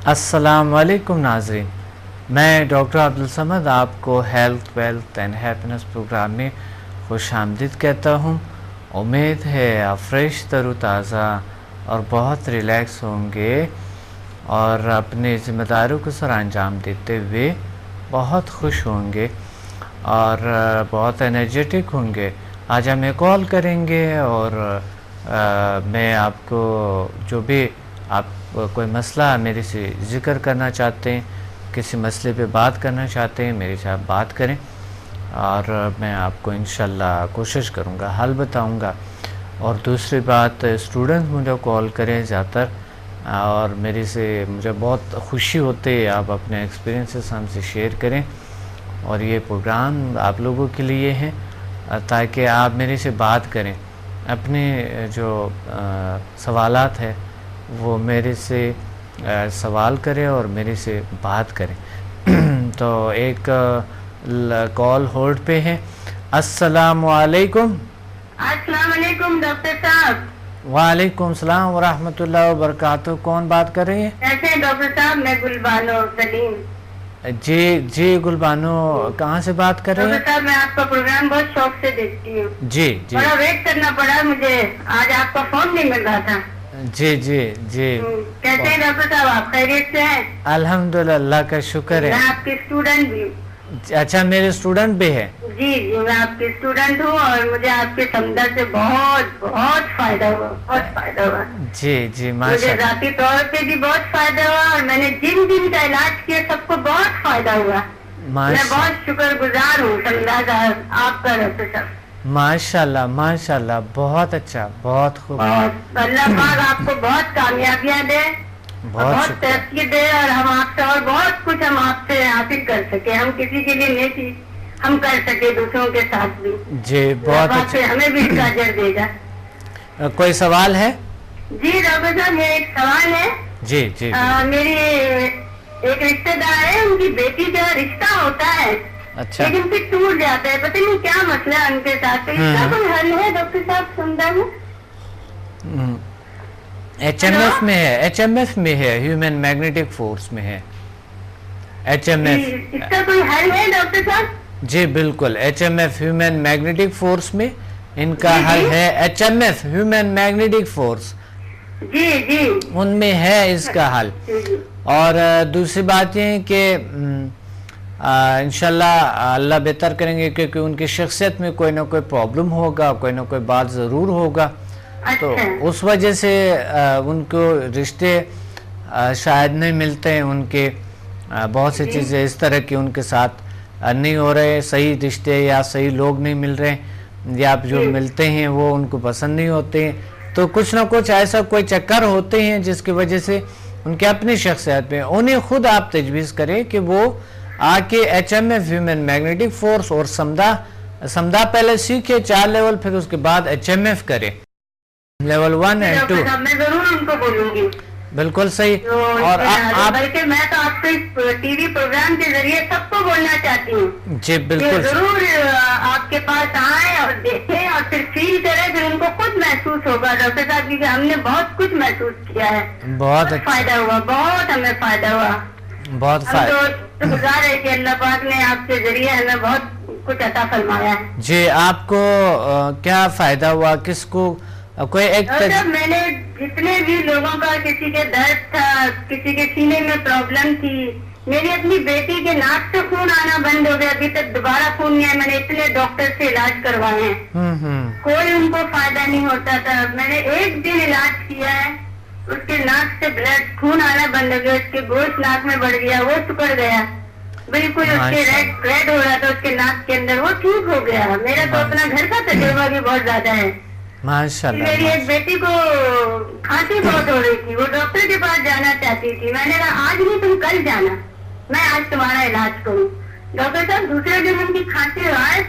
السلام علیکم ناظرین، میں ڈاکٹر عبدالصمد آپ کو health wealth and happiness programme میں خوش آمدید کہتا ہوں۔ امید ہے آپ فریش تر و تازہ اور بہت ریلیکس ہوں گے اور اپنے ذمہ داریوں کو سر انجام دیتے ہوئے بہت خوش ہوں گے اور بہت انرجیٹک ہوں گے۔ آج ہمیں کال کریں گے اور میں آپ کو جو بھی آپ کوئی مسئلہ میرے سے ذکر کرنا چاہتے ہیں، کسی مسئلے پہ بات کرنا چاہتے ہیں، میرے سے آپ بات کریں اور میں آپ کو انشاءاللہ کوشش کروں گا، حل بتاؤں گا۔ اور دوسری بات، اسٹوڈنٹ مجھے کال کریں زیادہ تر اور مجھے بہت خوشی ہوتی ہے آپ اپنے ایکسپیرینسز ہم سے شیئر کریں، اور یہ پروگرام آپ لوگوں کے لیے ہے تاکہ آپ میرے سے بات کریں، اپنے جو سوالات ہیں وہ میرے سے سوال کریں اور میرے سے بات کریں۔ تو ایک کال ہولڈ پہ ہے۔ السلام علیکم۔ السلام علیکم ڈاکٹر صاحب۔ وعلیکم السلام ورحمۃ اللہ وبرکاتہ۔ کون بات کر رہی ہے؟ کیسے ہیں ڈاکٹر صاحب؟ میں گلبانو سلیم۔ جی گلبانو، کہاں سے بات کر رہے ہیں؟ ڈاکٹر صاحب میں آپ کا پروگرام بہت شوق سے دیکھتی ہوں۔ جی بڑا ویٹ کرنا پڑا مجھے، آج آپ کا فون نہیں مل رہا تھا۔ جی کیسے ہیں ڈاکٹر صاحب؟ آپ خیریت سے ہیں؟ الحمدللہ، اللہ کا شکر ہے۔ میں آپ کی اسٹوڈنٹ بھی ہوں۔ اچھا، میرے اسٹوڈنٹ بھی ہے؟ جی میں آپ کی اسٹوڈنٹ ہوں اور مجھے آپ کے سمدر سے بہت فائدہ ہوا۔ جی مجھے ذاتی طور پہ بھی بہت فائدہ ہوا اور میں نے جن کا علاج کیا سب کو بہت فائدہ ہوا۔ میں بہت شکر گزار ہوں آپ کا ڈاکٹر صاحب۔ ماشاءاللہ، بہت اچھا، بہت خوب۔ اللہ پاک آپ کو بہت کامیابیاں دے، بہت ترقی دے اور ہم آپ سے اور بہت کچھ ہم آپ سے حاصل کر سکے، ہم کسی کے لیے نیکی ہم کر سکے دوسروں کے ساتھ بھی۔ جی بہت اچھا، ہمیں بھی اس کا اجر دے گا۔ کوئی سوال ہے؟ جی ڈاکٹر صاحب میرا ایک سوال ہے۔ جی میری ایک رشتہ دار ہے، ان کی بیٹی کا رشتہ ہوتا ہے اچھا، لیکن پھر ٹوٹ جاتا ہے، پتہ نہیں کیا مسئلہ ہے ان کے ساتھ، اس کا کوئی حل ہے ڈاکٹر صاحب سمجھا میں؟ HMF میں ہے، ہیومن میگنیٹک فورس میں ہے HMF۔ اس کا کوئی حل ہے ڈاکٹر صاحب؟ جی بالکل، HMF ہیومن میگنیٹک فورس میں ان کا حل ہے۔ HMF ہیومن میگنیٹک فورس، جی ان میں ہے اس کا حل۔ اور دوسری بات یہ ہے کہ انشاءاللہ اللہ بہتر کریں گے، کیونکہ ان کی شخصیت میں کوئی نہ کوئی پرابلم ہوگا، کوئی نہ کوئی بات ضرور ہوگا، تو اس وجہ سے ان کو رشتے شاید نہیں ملتے ہیں، ان کے بہت سی چیزیں اس طرح کی ان کے ساتھ نہیں ہو رہے، صحیح رشتے یا صحیح لوگ نہیں مل رہے، یا جو ملتے ہیں وہ ان کو پسند نہیں ہوتے ہیں، تو کچھ نہ کچھ ایسا کوئی چکر ہوتے ہیں جس کی وجہ سے ان کے اپنی شخصیت میں انہیں خود آپ تجویز کریں کہ وہ آ کے HMF ہیومن میگنیٹک فورس اور سمدہ پہلے سیکھے 4 لیول، پھر اس کے بعد HMF کرے لیول 1 اور 2۔ میں ضرور ان کو بولوں گی۔ بالکل صحیح۔ اور بلکہ میں تو آپ کے ٹی وی پروگرام کے ذریعے سب کو بولنا چاہتی ہوں، جی بالکل ضرور آپ کے پاس آئیں اور دیکھیں اور پھر فیل کریں، پھر ان کو خود محسوس ہوگا ڈاکٹر صاحب، کیونکہ ہم نے بہت کچھ محسوس کیا ہے، بہت فائدہ ہوا، بہت ہمیں فائدہ ہوا، بہت ہم تو گزار ہے کہ اللہ پاک نے آپ کے ذریعے ہمیں بہت کچھ عطا فرمایا ہے۔ جی آپ کو کیا فائدہ ہوا؟ کس کو کوئی ایک میں نے جتنے بھی لوگوں کا، کسی کے درد تھا، کسی کے سینے میں پرابلم تھی، میری اپنی بیٹی کے ناک سے خون آنا بند ہو گیا، ابھی تک دوبارہ خون نہیں آیا، میں نے اتنے ڈاکٹر سے علاج کروائے ہیں، کوئی ان کو فائدہ نہیں ہوتا تھا، میں نے ایک دن علاج کیا ہے، اس کے ناک سے بلڈ خون آنا بند ہو گیا، اس کے گوشت ناک میں بڑھ گیا، وہ سکڑ گیا، بالکل اس کے ریڈ ہو رہا تھا اس کے ناک کے اندر، وہ ٹھیک ہو گیا۔ میرا تو اپنا گھر کا تجربہ بھی بہت زیادہ ہے۔ میری ایک بیٹی کو کھانسی بہت ہو رہی تھی، وہ ڈاکٹر کے پاس جانا چاہتی تھی، میں نے کہا آج نہیں تم کل جانا، میں آج تمہارا علاج کروں۔ ڈاکٹر صاحب دوسرے دن ان کی کھانسی آئے،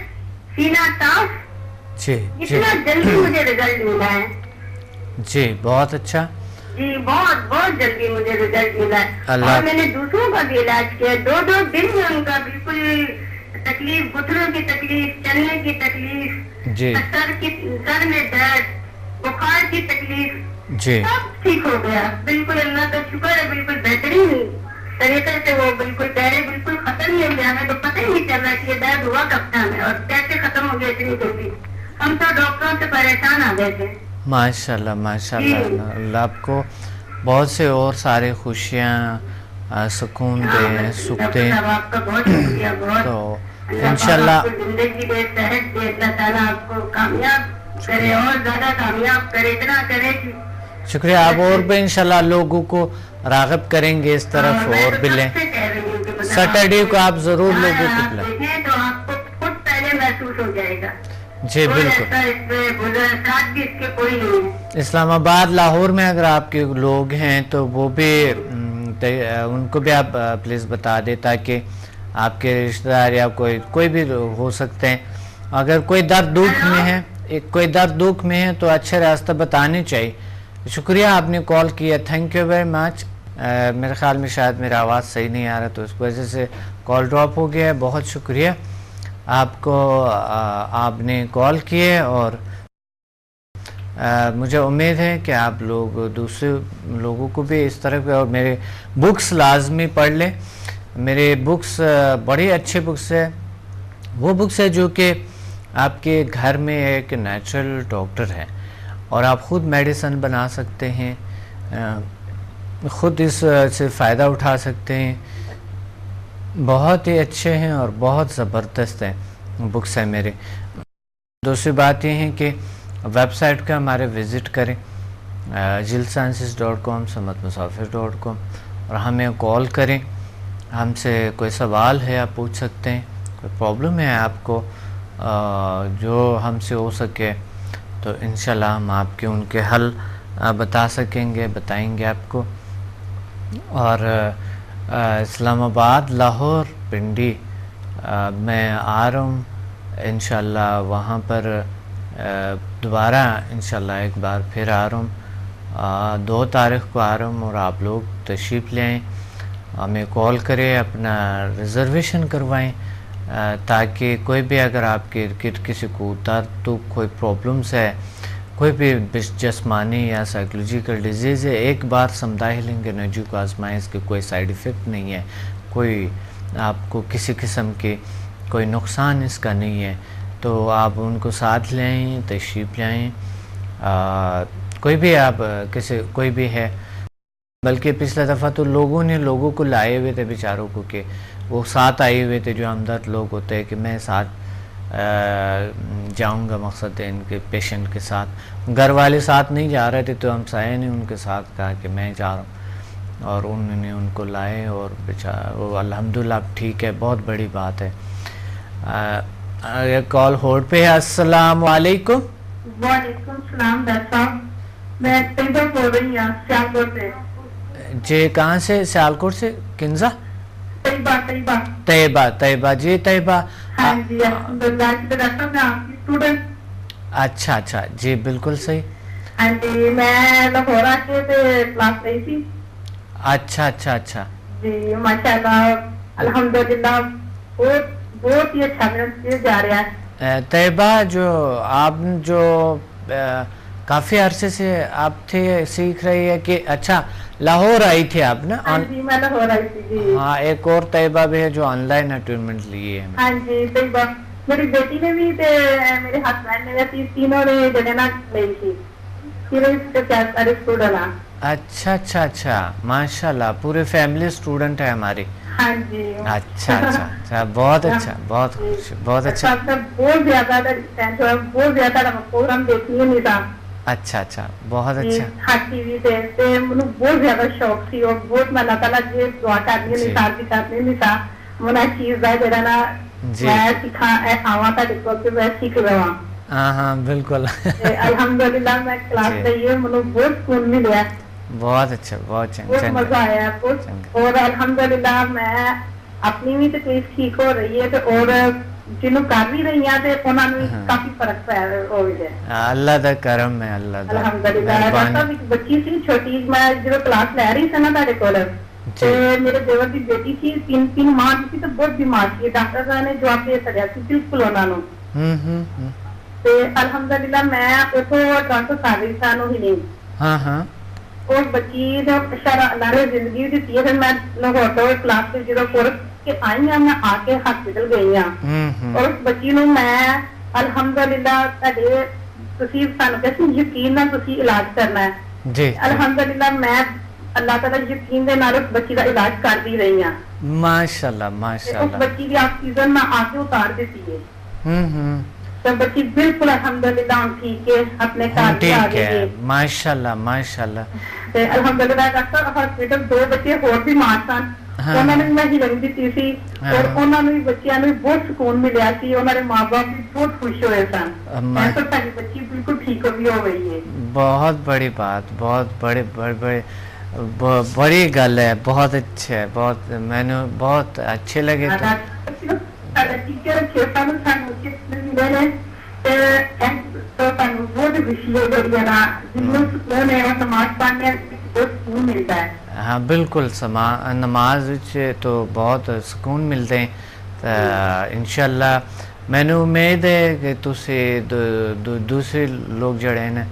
سینہ صاف، اتنا جلدی مجھے رزلٹ ملا ہے۔ جی بہت اچھا، جی بہت جلدی مجھے رزلٹ ملا ہے، اور میں نے دوسروں کا بھی علاج کیا، 2 دن میں ان کا بالکل تکلیف، گھٹنوں کی تکلیف، چلنے کی تکلیف، سر میں درد، بخار کی تکلیف، جی سب ٹھیک ہو گیا بالکل, اللہ کا شکر ہے, بالکل بہترین طریقے سے وہ بالکل پہلے بالکل ختم ہی ہو گیا. ہمیں تو پتہ ہی نہیں چل رہا کہ یہ درد ہوا کب تھا ہمیں اور کیسے ختم ہو گیا اتنی جلدی. ہم تو ڈاکٹروں سے پریشان آ گئے تھے. ماشاء اللہ اللہ آپ کو بہت سے اور سارے خوشیاں سکون دیں, سکھ دیں. آپ کا بہت شکریہ, بہت تو انشاءاللہ زندگی دے, صحت دے, اللہ تعالیٰ آپ کو کامیاب کرے اور زیادہ کامیاب کرے, اتنا کرے کہ شکریہ. آپ اور بھی انشاءاللہ لوگوں کو راغب کریں گے اس طرف اور بھی لیں. سیٹرڈے کو آپ ضرور لوگوں کو لیں تو آپ کو خود پہلے محسوس ہو جائے گا. جی بالکل. اسلام آباد لاہور میں اگر آپ کے لوگ ہیں تو وہ بھی ان کو بھی آپ پلیز بتا دیں تاکہ آپ کے رشتہ دار یا کوئی بھی ہو سکتے ہیں. اگر کوئی درد دکھ میں ہے تو اچھے راستہ بتانے چاہیے. شکریہ آپ نے کال کیا, تھینک یو ویری مچ. میرے خیال میں شاید میرا آواز صحیح نہیں آ رہا تو اس وجہ سے کال ڈراپ ہو گیا ہے. بہت شکریہ آپ کو, آپ نے کال کیے اور مجھے امید ہے کہ آپ لوگ دوسرے لوگوں کو بھی اس طرح کے, اور میرے بکس لازمی پڑھ لیں. میرے بکس بڑی اچھے بکس ہے, وہ بکس ہے جو کہ آپ کے گھر میں ایک نیچرل ڈاکٹر ہے اور آپ خود میڈیسن بنا سکتے ہیں, خود اس سے فائدہ اٹھا سکتے ہیں. بہت ہی اچھے ہیں اور بہت زبردست ہیں بکس ہیں میرے. دوسری بات یہ ہے کہ ویب سائٹ کا ہمارے وزٹ کریں jilsciences.com, samadmusafir.com, اور ہمیں کال کریں. ہم سے کوئی سوال ہے آپ پوچھ سکتے ہیں, کوئی پرابلم ہے آپ کو جو ہم سے ہو سکے تو انشاءاللہ ہم آپ کے ان کے حل بتا سکیں گے, بتائیں گے آپ کو. اور اسلام آباد, لاہور, پنڈی میں آ رہا ہوں انشاءاللہ, وہاں پر دوبارہ انشاءاللہ ایک بار پھر آ رہا ہوں. 2 تاریخ کو آ رہا ہوں اور آپ لوگ تشریف لے آئیں, ہمیں کال کریں, اپنا ریزرویشن کروائیں تاکہ کوئی بھی اگر آپ کے کسی کو درد تو کوئی پرابلمس ہے, کوئی بھی جسمانی یا سائیکولوجیکل ڈیزیز ہے, ایک بار سمدھا ہیلنگ انرجی کو آزمائیں. اس کے کوئی سائیڈ ایفیکٹ نہیں ہے, کوئی آپ کو کسی قسم کے کوئی نقصان اس کا نہیں ہے. تو آپ ان کو ساتھ لے آئیں, تشریف لے آئیں. کوئی بھی آپ کوئی بھی ہے, بلکہ پچھلا دفعہ تو لوگوں کو لائے ہوئے تھے بیچاروں کو, کہ وہ ساتھ آئے ہوئے تھے جو ہمدرد لوگ ہوتے ہیں کہ میں ساتھ جاؤں گا, مقصد ہے ان کے پیشنٹ کے ساتھ. گھر والے ساتھ نہیں جا رہے تھے تو ہم سائے نے ان کے ساتھ کہا کہ میں جا رہا ہوں, اور انہوں نے ان کو لائے اور وہ الحمدللہ اب ٹھیک ہے. بہت بڑی بات ہے. کال ہولڈ پہ ہے. السلام علیکم. وعلیکم السلام ڈاکٹر صاحب, میں طیبہ بول رہی ہوں سیالکوٹ سے. جی کہاں سے؟ سیالکوٹ سے. کنزا؟ طیبہ. جی طیبہ. ہاں جی ڈاکٹر میں آپ کی اسٹوڈنٹ. اچھا جی بالکل صحیح. ہاں جی میں لاہور آ کے کلاس رہی تھی. اچھا جی ماشاء اللہ الحمدللہ بہت ہی اچھا میرا جا رہا ہے. طیبہ آپ کافی عرصے سے آپ تھے سیکھ رہی ہے کہ اچھا لاہور آئی تھی آپ نا؟ ہاں جی میں لاہور آئی تھی. جی ہاں, ایک اور طیبہ بھی ہے جو آن لائن اٹینڈمنٹ لیے ہے. ہاں جی طیبہ, میری بیٹی نے بھی میرے ہسبینڈ نے تینوں نے جگہ لی تھی. اچھا ماشاء اللہ, پورے فیملی اسٹوڈنٹ ہے ہماری. ہاں جی. اچھا بہت اچھا, بہت اچھا. بہت زیادہ پروگرام دیکھنی نہیں تھا. اچھا بہت اچھا. ہاں ٹی وی سے مجھے بہت زیادہ شوق تھی اور بہت میں اللہ تعالیٰ کی دعا کرنی نثار بھی کرنی نہیں تھا. منا چیز ہے جڑا نا میں سکھا آوا تا دیکھو کہ میں سیکھ رہا. ہاں بالکل. الحمدللہ میں کلاس رہی ہے, مجھے بہت سکون ملا. بہت اچھا, بہت مزہ آیا. اور الحمدللہ میں اپنی بھی تکلیف ٹھیک ہو رہی ہے اور جنہوں کر بھی رہی ہیں تو انہوں نے کافی فرق پایا ہو گیا. اللہ دا کرم ہے. اللہ دا الحمدللہ. بچی سی چھوٹی, میں جب کلاس لے رہی تھی نا تھوڑے کول, میرے دیور کی بیٹی تھی 3 ماہ کی, تو بہت بیمار تھی. ڈاکٹر صاحب نے جواب دے چڑیا سی بالکل انہوں نے. الحمدللہ میں اتوں ڈاکٹر کر رہی تھی ہی نہیں. ہاں ہاں اس بچی نے شرع اللہ نے زندگی دیتی ہے. میں لاہور تو کلاس سے جدو کورس کے آئی ہوں, میں آ کے ہاسپٹل گئی ہوں, اور اس بچی نو میں الحمدللہ تسی سانو کہ یقین نال تسی علاج کرنا ہے جی الحمدللہ میں اللہ تعالی یقین دے نال اس بچی کا علاج کر دی رہی ہوں. ماشاءاللہ اس ماشاءاللہ. بچی کی آکسیجن میں آ کے اتار دیتی ہے. تو بچی بالکل الحمدللہ ہم ٹھیک ہے, اپنے گھر بھی آ ٹھیک ہے گئی. ماشاءاللہ ماشاءاللہ. الحمدللہ ڈاکٹر ہاسپٹل 2 بچے اور بیمار سن, انہوں نے بھی میں ہیلنگ دیتی سی, اور انہوں نے بچیاں نے بہت سکون ملیا سی, انہوں نے ماں باپ بھی بہت خوش ہوئے سن. میں تو ساری بچی بالکل ٹھیک بھی ہو گئی ہے. بہت بڑی بات, بہت بڑی گل ہے, بہت اچھا ہے, بہت میں نے بہت اچھے لگے. ٹیچر 6 سال ملے نے تو بہت خوشی ہو گئی ہے نا, جنوں سکون ہے اور نماز پڑھنے بہت سکون ملتا ہے. ہاں بالکل, نماز تو بہت سکون ملتے ہیں. انشاءاللہ میں نے امید ہے کہ تسی دوسرے لوگ جڑے ہیں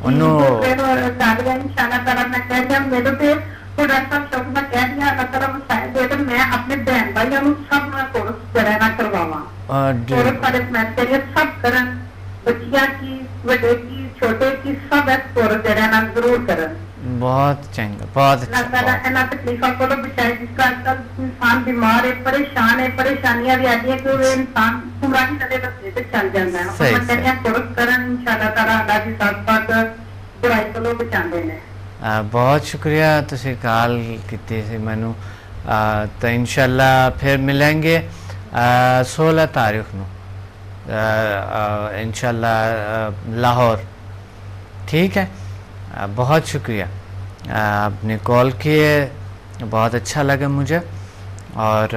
انہوں انشاءاللہ تعالی میں کہہ دیا میرے پہ تو ڈاکٹر صاحب شوق میں کہہ دیا اللہ تعالی مسائل دے تو میں اپنے بہن بھائیوں کو سب میں کورس کرنا کرواواں, اور سارے میں کہہ سب کرن, بچیاں کی بڑے کی چھوٹے کی سب اس کورس کرنا ضرور کرن. بہت چنگا, بہت اچھا. اللہ تعالیٰ انہاں تکلیفاں کو بچائے, جس کا آج کل انسان بیمار ہے, پریشان ہے, پریشانیاں بھی آتی ہیں کہ وہ انسان گمراہی والے رستے پہ چل جاتا ہے. اور میں کہتے ہیں کورس کرن انشاءاللہ تعالیٰ اللہ کے ساتھ ساتھ برائی کو لوگ بچاندے ہیں. بہت شکریہ تسی کال کیتی سی مینوں. تو انشاءاللہ پھر ملیں گے 16 تاریخ نو انشاءاللہ لاہور. ٹھیک ہے, بہت شکریہ آپ نے کال کیے, بہت اچھا لگا مجھے, اور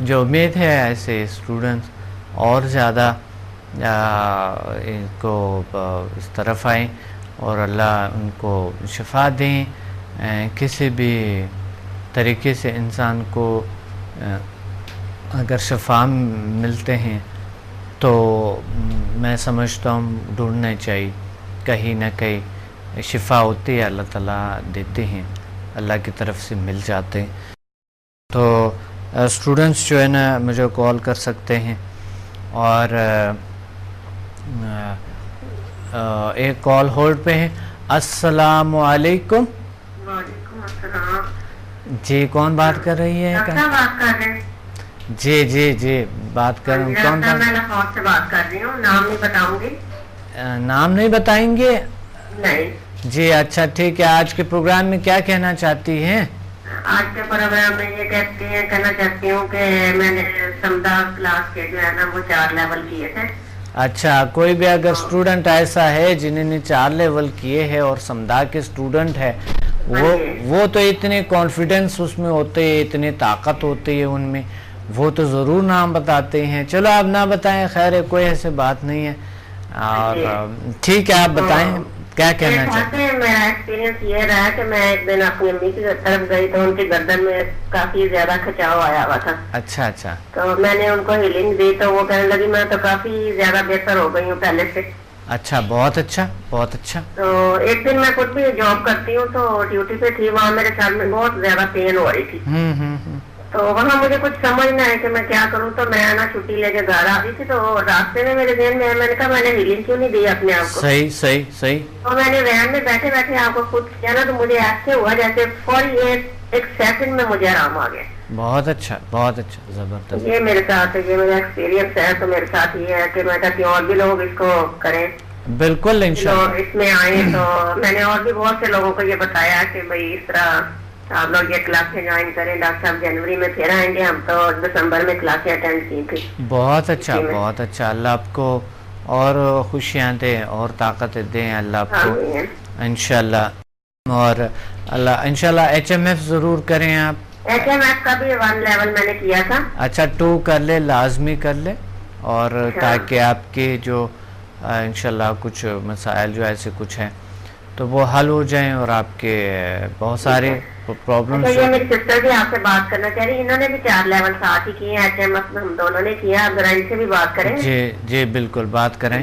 جو امید ہے ایسے اسٹوڈنٹس اور زیادہ ان کو اس طرف آئیں اور اللہ ان کو شفا دیں. کسی بھی طریقے سے انسان کو اگر شفا ملتے ہیں تو میں سمجھتا ہوں ڈھونڈنا چاہیے, کہیں نہ کہیں شفا ہوتی ہے, اللہ تعالیٰ دیتے ہیں, اللہ کی طرف سے مل جاتے ہیں. تو اسٹوڈنٹس جو ہے نا مجھے کال کر سکتے ہیں. اور ایک کال ہولڈ پہ ہیں. السلام علیکم. وعلیکم السلام. جی کون بات کر رہی ہے؟ ڈاکٹر بات کر رہے ہیں. جی جی جی بات کر رہا ہوں. کون بات؟ میں لاہور سے بات کر رہی ہوں, نام نہیں بتاؤں گی. نام نہیں بتائیں گے؟ نہیں. جی اچھا ٹھیک ہے. آج کے پروگرام میں کیا کہنا چاہتی ہیں؟ آج کے پروگرام میں یہ کہنا چاہتی ہوں کہ میں نے سمدہ کلاس کے جو ہے نا وہ 4 لیول کیے تھے. اچھا, کوئی بھی اگر اسٹوڈنٹ ایسا ہے جنہوں نے 4 لیول کیے ہیں اور سمدہ کے اسٹوڈنٹ ہے, وہ تو اتنے کانفیڈنس اس میں ہوتے ہیں, اتنی طاقت ہوتی ہے ان میں, وہ تو ضرور نام بتاتے ہیں. چلو آپ نہ بتائیں, خیر ہے, کوئی ایسے بات نہیں ہے. اور ٹھیک ہے آپ بتائیں کیا کہنا چاہتے ہیں. میرا ایکسپیرینس یہ رہا کہ میں ایک دن اپنی امی کی طرف گئی تو ان کی گردن میں کافی زیادہ کھچاؤ آیا ہوا تھا. اچھا اچھا. تو میں نے ان کو ہیلنگ دی تو وہ کہنے لگی میں تو کافی زیادہ بہتر ہو گئی ہوں پہلے سے. اچھا, بہت اچھا بہت اچھا. تو ایک دن میں خود بھی جاب کرتی ہوں تو ڈیوٹی پہ تھی, وہاں میرے سر میں بہت زیادہ پین ہو رہی تھی. تو وہاں مجھے کچھ سمجھ نہ آئے کہ میں کیا کروں. تو میں نا چھٹی لے کے گھر آ رہی تھی تو راستے میں میرے ذہن میں نے کہا میں نے ہیلنگ کیوں نہیں دی اپنے آپ کو. صحیح صحیح صحیح. تو میں نے وین میں بیٹھے بیٹھے آپ کو خود کیا نا تو مجھے ایسے ہوا جیسے فوری ایک سیکنڈ میں مجھے آرام آ گیا. بہت اچھا بہت اچھا, زبردست. یہ میرے ساتھ یہ میرا ایکسپیرینس ہے. تو میرے ساتھ یہ ہے کہ میں کہتی ہوں اور بھی لوگ اس کو کریں, بالکل انشاءاللہ اس میں آئیں. تو میں نے اور بھی بہت سے لوگوں کو یہ بتایا کہ بھائی اس طرح آپ لوگ یہ کلاسیں جوائن کریں. ڈاکٹر صاحب جنوری میں پھر آئیں گے, ہم تو دسمبر میں کلاسیں اٹینڈ کی تھی. بہت اچھا بہت اچھا. اللہ آپ کو اور خوشیاں دیں اور طاقتیں دیں اللہ آپ کو انشاءاللہ. اور اللہ انشاءاللہ HMF ضرور کریں آپ. HMF کا بھی 1 لیول میں نے کیا تھا. اچھا 2 کر لے, لازمی کر لے, اور تاکہ آپ کے جو انشاءاللہ کچھ مسائل جو ایسے کچھ ہیں تو وہ حل ہو جائیں, اور آپ کے بہت سارے پرابلمس. یہ میری سسٹر بھی آپ سے بات کرنا چاہ رہی, انہوں نے بھی 4 لیول ساتھ ہی کیے ہیں. HMF ہم دونوں نے کیا. آپ ذرا ان سے بھی بات کریں. جی جی بالکل بات کریں.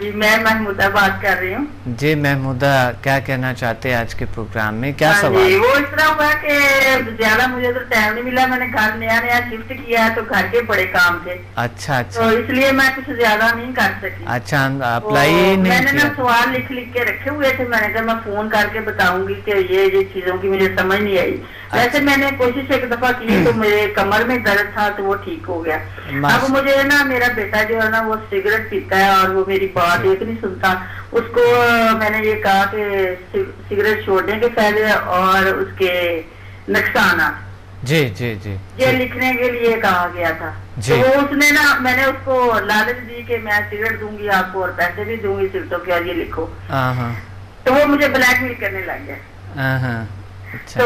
جی میں محمودہ بات کر رہی ہوں. جی محمودہ, کیا کہنا چاہتے ہیں آج کے پروگرام میں, کیا سوال؟ جی وہ اس طرح ہوا کہ زیادہ مجھے تو ٹائم نہیں ملا, میں نے گھر نیا شفٹ کیا ہے تو گھر کے بڑے کام تھے. اچھا تو اس لیے میں کچھ زیادہ نہیں کر سکی. اچھا, اپلائی میں نہیں نے نا کیا؟ سوال لکھ کے رکھے ہوئے تھے, میں نے کہا میں فون کر کے بتاؤں گی کہ یہ چیزوں کی مجھے سمجھ نہیں آئی. ویسے میں نے کوشش ایک دفعہ کی تو میرے کمر میں درد تھا تو وہ ٹھیک ہو گیا. اب مجھے نا میرا بیٹا جو ہے نا وہ سگریٹ پیتا ہے اور وہ میری بات ایک نہیں سنتا. اس کو میں نے یہ کہا کہ سگریٹ چھوڑنے کے فائدے اور اس کے نقصانات جی جی جی یہ لکھنے کے لیے کہا گیا تھا. تو وہ اس نے نا, میں نے اس کو لالچ دی کہ میں سگریٹ دوں گی آپ کو اور پیسے بھی دوں گی صرف کے, اور یہ لکھو. تو وہ مجھے بلیک میل کرنے لگ گیا. تو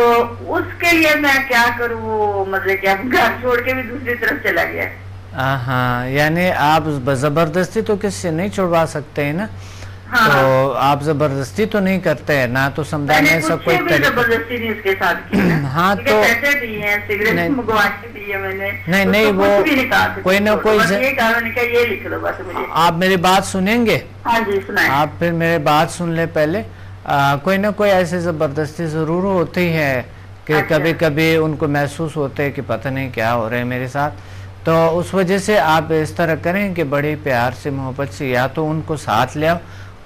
اس کے لیے میں کیا کروں, وہ مطلب کہ گھر چھوڑ کے بھی دوسری طرف چلا گیا. ہاں, یعنی آپ زبردستی تو کس سے نہیں چھوڑوا سکتے ہیں نا. تو آپ زبردستی تو نہیں کرتے ہیں نا, تو سمجھانے سے کوئی زبردستی نہیں اس کے ساتھ کی. ہاں تو پیسے دیے ہیں, سگریٹ منگوا کے دیے میں نے. نہیں وہ کوئی نہ کوئی یہ لکھ لو بس مجھے. آپ میری بات سنیں گے؟ ہاں جی سنائیں. آپ پھر میری بات سن لیں پہلے. کوئی نہ کوئی ایسی زبردستی ضرور ہوتی ہے کہ کبھی کبھی ان کو محسوس ہوتے ہے کہ پتہ نہیں کیا ہو رہا ہے میرے ساتھ. تو اس وجہ سے آپ اس طرح کریں کہ بڑے پیار سے محبت سے یا تو ان کو ساتھ لے آؤ,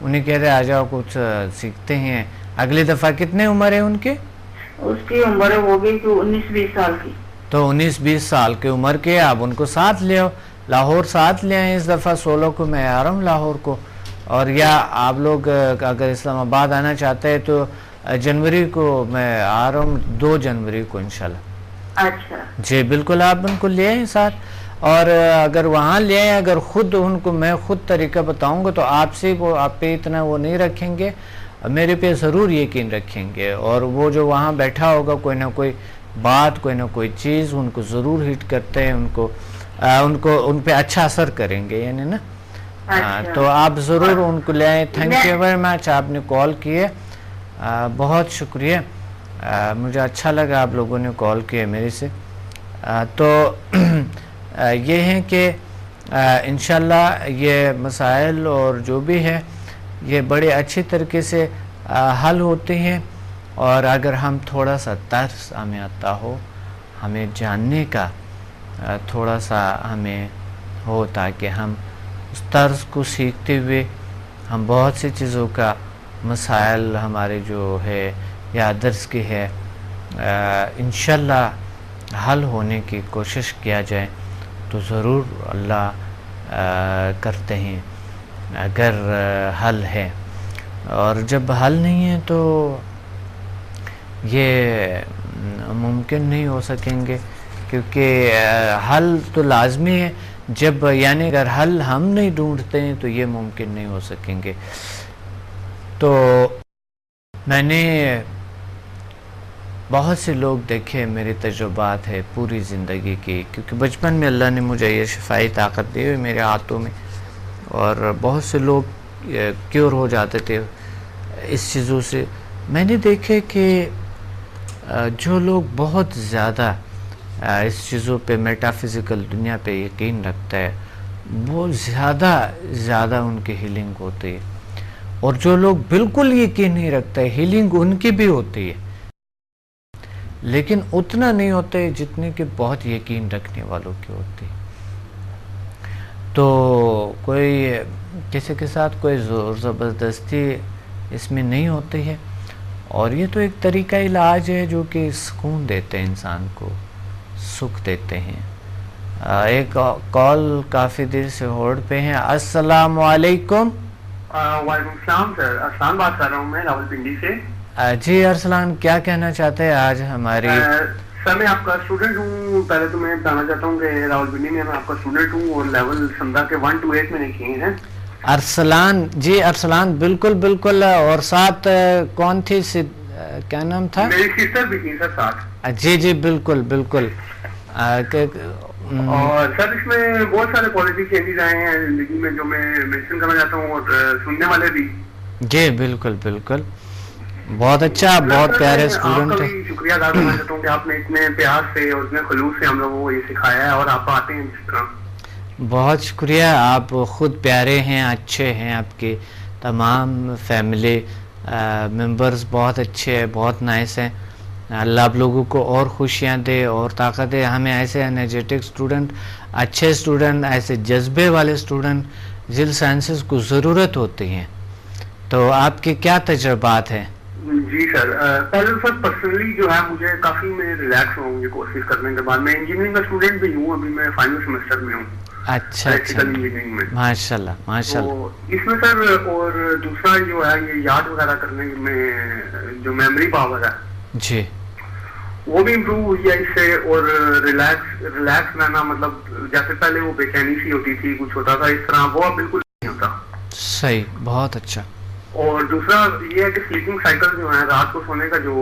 انہیں کہہ رہے آ جاؤ کچھ سیکھتے ہیں. اگلی دفعہ کتنے عمر ہے ان کے؟ اس کی عمر ہوگی 19-20 سال کی. تو 19-20 سال کی عمر کے آپ ان کو ساتھ لے آؤ. لاہور ساتھ لے آئیں اس دفعہ. 16 کو میں آ رہا ہوں لاہور کو, اور یا آپ لوگ اگر اسلام آباد آنا چاہتے ہیں تو جنوری کو میں آ رہا ہوں, 2 جنوری کو انشاءاللہ. اچھا جی بالکل, آپ ان کو لے آئیں ساتھ. اور اگر وہاں لے آئیں, اگر خود ان کو میں خود طریقہ بتاؤں گا تو آپ سے وہ آپ پہ اتنا وہ نہیں رکھیں گے, میرے پہ ضرور یقین رکھیں گے. اور وہ جو وہاں بیٹھا ہوگا کوئی نہ کوئی بات, کوئی نہ کوئی چیز ان کو ضرور ہٹ کرتے ہیں, ان پہ اچھا اثر کریں گے یعنی نا. تو آپ ضرور ان کو لے آئیں. تھینک یو ویری مچ, آپ نے کال کیے, بہت شکریہ. مجھے اچھا لگا آپ لوگوں نے کال کیا میرے سے. تو یہ ہے کہ انشاءاللہ یہ مسائل اور جو بھی ہے یہ بڑے اچھی طریقے سے حل ہوتے ہیں. اور اگر ہم تھوڑا سا ترس ہمیں آتا ہو, ہمیں جاننے کا تھوڑا سا ہمیں ہو, تاکہ ہم اس طرز کو سیکھتے ہوئے ہم بہت سی چیزوں کا مسائل ہمارے جو ہے یا درس کی ہے انشاءاللہ حل ہونے کی کوشش کیا جائے تو ضرور اللہ کرتے ہیں اگر حل ہے. اور جب حل نہیں ہے تو یہ ممکن نہیں ہو سکیں گے, کیونکہ حل تو لازمی ہے. جب یعنی اگر حل ہم نہیں ڈھونڈتے ہیں تو یہ ممکن نہیں ہو سکیں گے. تو میں نے بہت سے لوگ دیکھے, میرے تجربات ہے پوری زندگی کی, کیونکہ بچپن میں اللہ نے مجھے یہ شفائی طاقت دی ہوئی میرے ہاتھوں میں, اور بہت سے لوگ کیور ہو جاتے تھے اس چیزوں سے. میں نے دیکھے کہ جو لوگ بہت زیادہ اس چیزوں پہ میٹا فزیکل دنیا پہ یقین رکھتا ہے وہ زیادہ ان کی ہیلنگ ہوتی ہے, اور جو لوگ بالکل یقین نہیں رکھتے ہیلنگ ان کی بھی ہوتی ہے لیکن اتنا نہیں ہوتے جتنے کہ بہت یقین رکھنے والوں کی ہوتی. تو کوئی کسی کے ساتھ کوئی زور زبردستی اس میں نہیں ہوتی ہے, اور یہ تو ایک طریقہ علاج ہے جو کہ سکون دیتے ہیں, انسان کو سکھ دیتے ہیں. ایک کال کافی دیر سے ہولڈ پہ ہیں. السلام علیکم. وعلیکم السلام سر, ارسلان بات کر رہا ہوں میں راولپنڈی سے. جی ارسلان, کیا کہنا چاہتے ہیں آج ہماری؟ سر میں آپ کا اسٹوڈنٹ ہوں. پہلے تو میں بتانا چاہتا ہوں کہ راولپنڈی میں میں آپ کا اسٹوڈنٹ ہوں, اور لیول سمدھا کے 1 to 8 میں نے کیے ہیں. ارسلان, جی ارسلان بالکل. اور ساتھ کون تھی, کیا نام تھا؟ میری سسٹر بھی تھی سر ساتھ. جی بالکل. اور سر اس میں بہت سارے پالیسی چینجز آئے ہیں زندگی میں جو میں مینشن کرنا چاہتا ہوں, اور سننے والے بھی. جی بالکل. بہت اچھا, بہت پیارے اسٹوڈنٹ ہیں. شکریہ ادا کرنا چاہتا ہوں کہ آپ نے اتنے پیار سے اور اتنے خلوص سے ہم لوگوں کو یہ سکھایا ہے, اور آپ آتے ہیں جس طرح. بہت شکریہ. آپ خود پیارے ہیں, اچھے ہیں, آپ کے تمام فیملی ممبرز بہت اچھے ہیں, بہت نائس ہیں. اللہ آپ لوگوں کو اور خوشیاں دے اور طاقت دے. ہمیں ایسے انرجیٹک اسٹوڈنٹ, اچھے اسٹوڈنٹ, ایسے جذبے والے اسٹوڈنٹ جل سائنسز کو ضرورت ہوتی ہیں. تو آپ کے کیا تجربات ہیں؟ جی سر, پہلے سر پرسنلی جو ہے مجھے کافی میں ریلیکس ہوں یہ کورسز کرنے کے بعد. میں انجینئرنگ کا اسٹوڈنٹ بھی ہوں, ابھی میں فائنل سیمسٹر میں ہوں. اچھا اچھا, ماشاء اللہ ماشاء اللہ. اس میں سر اور دوسرا جو ہے یہ یاد وغیرہ کرنے میں جو میموری پاور ہے جی وہ بھی امپروو ہوئی ہے اس سے. اور ریلیکس رہنا, مطلب جیسے پہلے وہ بے چینی سی ہوتی تھی, کچھ ہوتا تھا اس طرح, وہ اب بالکل نہیں ہوتا. صحیح, بہت اچھا. اور دوسرا یہ ہے کہ سلیپنگ سائیکل جو ہے, رات کو سونے کا جو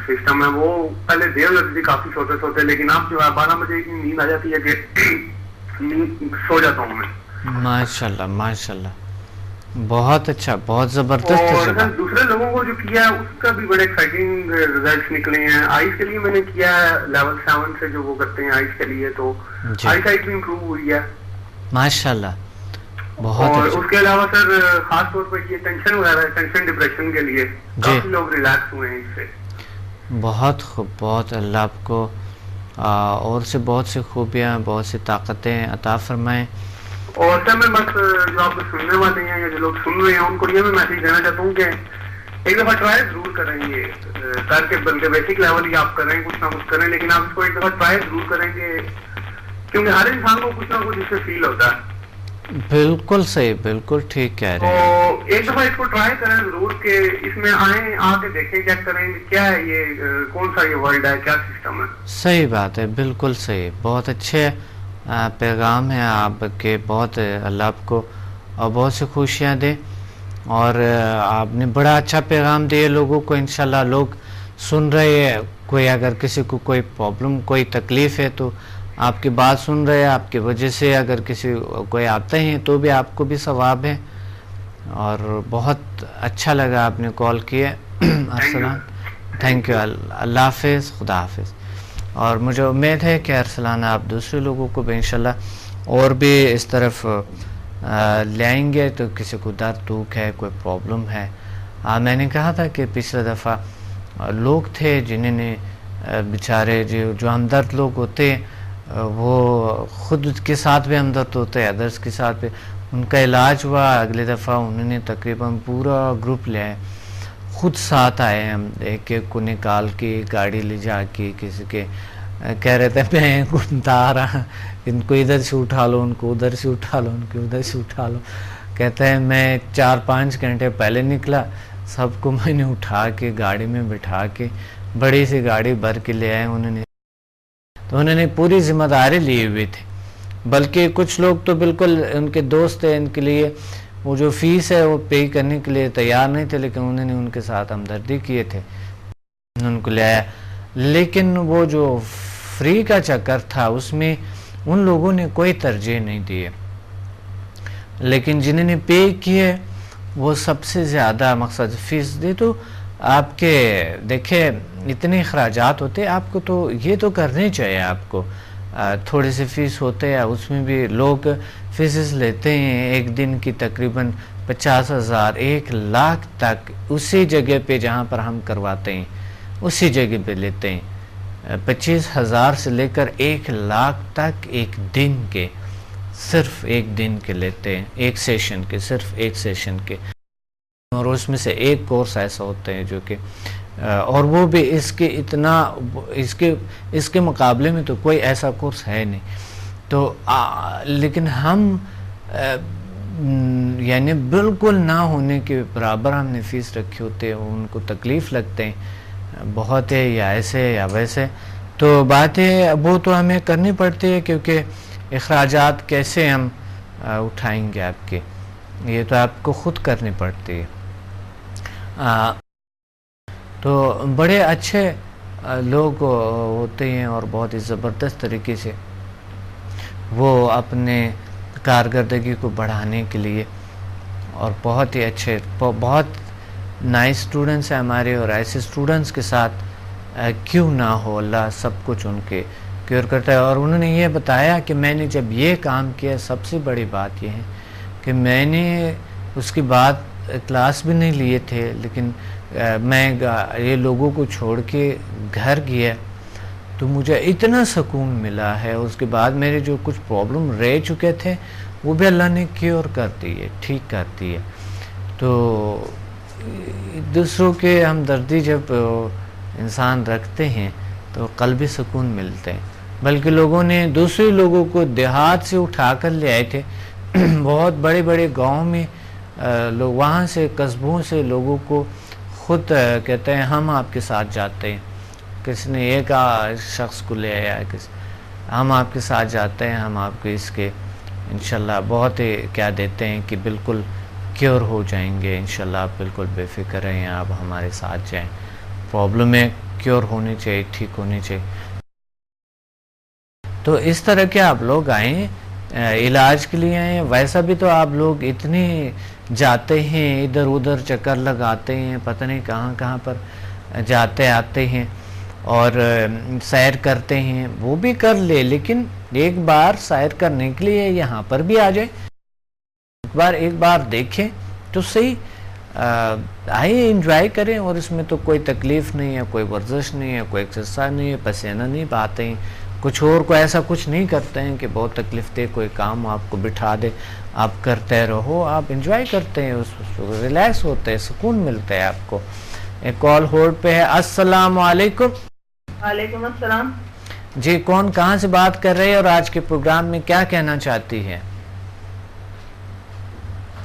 سسٹم ہے, وہ پہلے دیر لگتی تھی کافی سوتے, لیکن اب جو ہے 12 بجے کی نیند آ جاتی ہے کہ سو جاتا ہوں میں. ماشاء اللہ ماشاء اللہ, بہت اچھا, بہت زبردست تجربہ. اور دوسرے لوگوں کو جو کیا ہے اس کا بھی بڑے ایکسائٹنگ ریزلٹس نکلے ہیں. آئیز کے لیے میں نے کیا ہے لیول 7 سے جو وہ کرتے ہیں آئیز کے لیے, تو آئی سائٹ بھی امپروو ہوئی ہے ماشاء اللہ, بہت اور اچھا. اس کے علاوہ سر خاص طور پر یہ ٹینشن وغیرہ, ٹینشن ڈپریشن کے لیے کافی لوگ ریلیکس ہوئے ہیں اس سے. بہت خوب, بہت. اللہ آپ کو اور سے بہت سی خوبیاں, بہت سی طاقتیں عطا فرمائیں. اور سر میں بس جو آپ کو سننے والے ہیں یا جو لوگ سن رہے ہیں ان کو یہ میں میسج دینا چاہتا ہوں کہ ایک دفعہ ٹرائی ضرور کریں, یہ کر کے بلکہ بیسک لیول ہی آپ کریں, کچھ نہ کچھ کریں, لیکن آپ اس کو ایک دفعہ ٹرائی ضرور کریں گے, کیونکہ ہر انسان کو کچھ نہ کچھ اس سے فیل ہوتا ہے. بالکل صحیح, بالکل ٹھیک کہہ رہے ہیں. تو ایک دفعہ اس کو ٹرائی کریں ضرور کہ اس میں آئیں, آ کے دیکھیں, چیک کریں کیا ہے یہ, کون سا یہ ورلڈ ہے, کیا سسٹم ہے. صحیح بات ہے, بالکل صحیح. بہت اچھے پیغام ہیں آپ کے, بہت. اللہ آپ کو اور بہت سی خوشیاں دے. اور آپ نے بڑا اچھا پیغام دیا لوگوں کو. انشاءاللہ لوگ سن رہے ہیں, کوئی اگر کسی کو کوئی پرابلم, کوئی تکلیف ہے تو آپ کی بات سن رہے ہیں, آپ کی وجہ سے اگر کسی کوئی آتے ہیں تو بھی آپ کو بھی ثواب ہے. اور بہت اچھا لگا آپ نے کال کیا. Arsalan, thank you. اللہ حافظ, خدا حافظ. اور مجھے امید ہے کہ ارسلان آپ دوسرے لوگوں کو بھی انشاءاللہ اور بھی اس طرف لے آئیں گے. تو کسی کو درد دکھ ہے, کوئی پرابلم ہے. میں نے کہا تھا کہ پچھلے دفعہ لوگ تھے جنہوں نے بیچارے جو ہمدرد لوگ ہوتے ہیں, وہ خود کے ساتھ بھی ہمدرد ہوتے ہیں, ادرس کے ساتھ بھی. ان کا علاج ہوا. اگلے دفعہ انہوں نے تقریباً پورا گروپ لے آئے, خود ساتھ آئے. ہم ایک ایک کو نکال کے گاڑی لے جا کے, کسی کے کہہ رہے تھے میں گھومتا آ رہا, ان کو ادھر سے اٹھا لو, ان کو ادھر سے اٹھا لو, ان کو ادھر سے اٹھا لو. کہتے ہیں میں 4-5 گھنٹے پہلے نکلا, سب کو میں نے اٹھا کے گاڑی میں بٹھا کے بڑی سی گاڑی بھر کے لے آئے انہوں نے. تو انہوں نے پوری ذمہ داری لیے ہوئے تھے. بلکہ کچھ لوگ تو بالکل ان کے دوست ہیں, ان کے لیے وہ جو فیس ہے وہ پے کرنے کے لیے تیار نہیں تھے, لیکن انہوں نے ان کے ساتھ ہمدردی کیے تھے, ان کو لے آیا. لیکن وہ جو فری کا چکر تھا اس میں ان لوگوں نے کوئی ترجیح نہیں دیے, لیکن جنہوں نے پے کیے وہ سب سے زیادہ مقصد فیس دی. تو آپ کے دیکھیں اتنے اخراجات ہوتے, آپ کو تو یہ تو کرنے چاہیے. آپ کو تھوڑے سے فیس ہوتے ہیں, اس میں بھی لوگ فیسز لیتے ہیں ایک دن کی تقریباً 50,000 1,00,000 تک. اسی جگہ پہ جہاں پر ہم کرواتے ہیں اسی جگہ پہ لیتے ہیں. 25,000 سے لے کر 1,00,000 تک ایک دن کے, صرف ایک دن کے لیتے ہیں, ایک سیشن کے, صرف ایک سیشن کے. اور اس میں سے ایک کورس ایسا ہوتا ہے جو کہ اور وہ بھی اس کے اتنا اس کے مقابلے میں تو کوئی ایسا کورس ہے نہیں. تو لیکن ہم یعنی بالکل نہ ہونے کے برابر ہم نے فیس رکھی ہوتے ہیں. ان کو تکلیف لگتے ہیں بہت ہے, یا ایسے یا ویسے. تو بات ہے وہ تو ہمیں کرنی پڑتی ہے, کیونکہ اخراجات کیسے ہم اٹھائیں گے آپ کے, یہ تو آپ کو خود کرنی پڑتی ہے. تو بڑے اچھے لوگ ہوتے ہیں اور بہت ہی زبردست طریقے سے وہ اپنے کارکردگی کو بڑھانے کے لیے, اور بہت ہی اچھے, بہت نائس اسٹوڈنٹس ہیں ہمارے. اور ایسے اسٹوڈنٹس کے ساتھ کیوں نہ ہو, اللہ سب کچھ ان کے کیور کرتا ہے. اور انہوں نے یہ بتایا کہ میں نے جب یہ کام کیا, سب سے بڑی بات یہ ہے کہ میں نے اس کے بعد کلاس بھی نہیں لیے تھے, لیکن میں یہ لوگوں کو چھوڑ کے گھر گیا تو مجھے اتنا سکون ملا ہے. اس کے بعد میرے جو کچھ پرابلم رہ چکے تھے وہ بھی اللہ نے کیور کر دی ہے, ٹھیک کر دی ہے. تو دوسروں کے ہمدردی جب انسان رکھتے ہیں تو قلبی سکون ملتے ہیں. بلکہ لوگوں نے دوسرے لوگوں کو دیہات سے اٹھا کر لے آئے تھے, بہت بڑے بڑے گاؤں میں لوگ, وہاں سے قصبوں سے لوگوں کو خود کہتے ہیں ہم آپ کے ساتھ جاتے ہیں. کسی نے ایک شخص کو لے آیا, ہم آپ کے ساتھ جاتے ہیں, ہم آپ کو اس کے انشاءاللہ بہت کیا دیتے ہیں کہ بالکل کیور ہو جائیں گے انشاءاللہ, آپ بالکل بے فکر رہیں, آپ ہمارے ساتھ جائیں. پرابلمیں کیور ہونی چاہیے, ٹھیک ہونی چاہیے. تو اس طرح کے آپ لوگ آئیں, علاج کے لیے آئیں. ویسا بھی تو آپ لوگ اتنے جاتے ہیں, ادھر ادھر چکر لگاتے ہیں, پتہ نہیں کہاں کہاں پر جاتے آتے ہیں اور سیر کرتے ہیں, وہ بھی کر لے, لیکن ایک بار سیر کرنے کے لیے یہاں پر بھی آ جائیں, ایک بار دیکھیں تو صحیح, آئیں انجوائے کریں. اور اس میں تو کوئی تکلیف نہیں ہے, کوئی ورزش نہیں ہے, کوئی ایکسرسائز نہیں ہے, پسینہ نہیں بہاتے ہیں, کچھ اور کو ایسا کچھ نہیں کرتے ہیں کہ بہت تکلیف دے کوئی کام آپ کو بٹھا دے, آپ کرتے رہو, آپ انجوائے کرتے ہیں, اس ریلیکس ہوتے ہیں, سکون ملتا ہے آپ کو. ایک کال ہولڈ پہ ہے. السلام علیکم. وعلیکم السلام. جی, کون کہاں سے بات کر رہے ہیں اور آج کے پروگرام میں کیا کہنا چاہتی ہے؟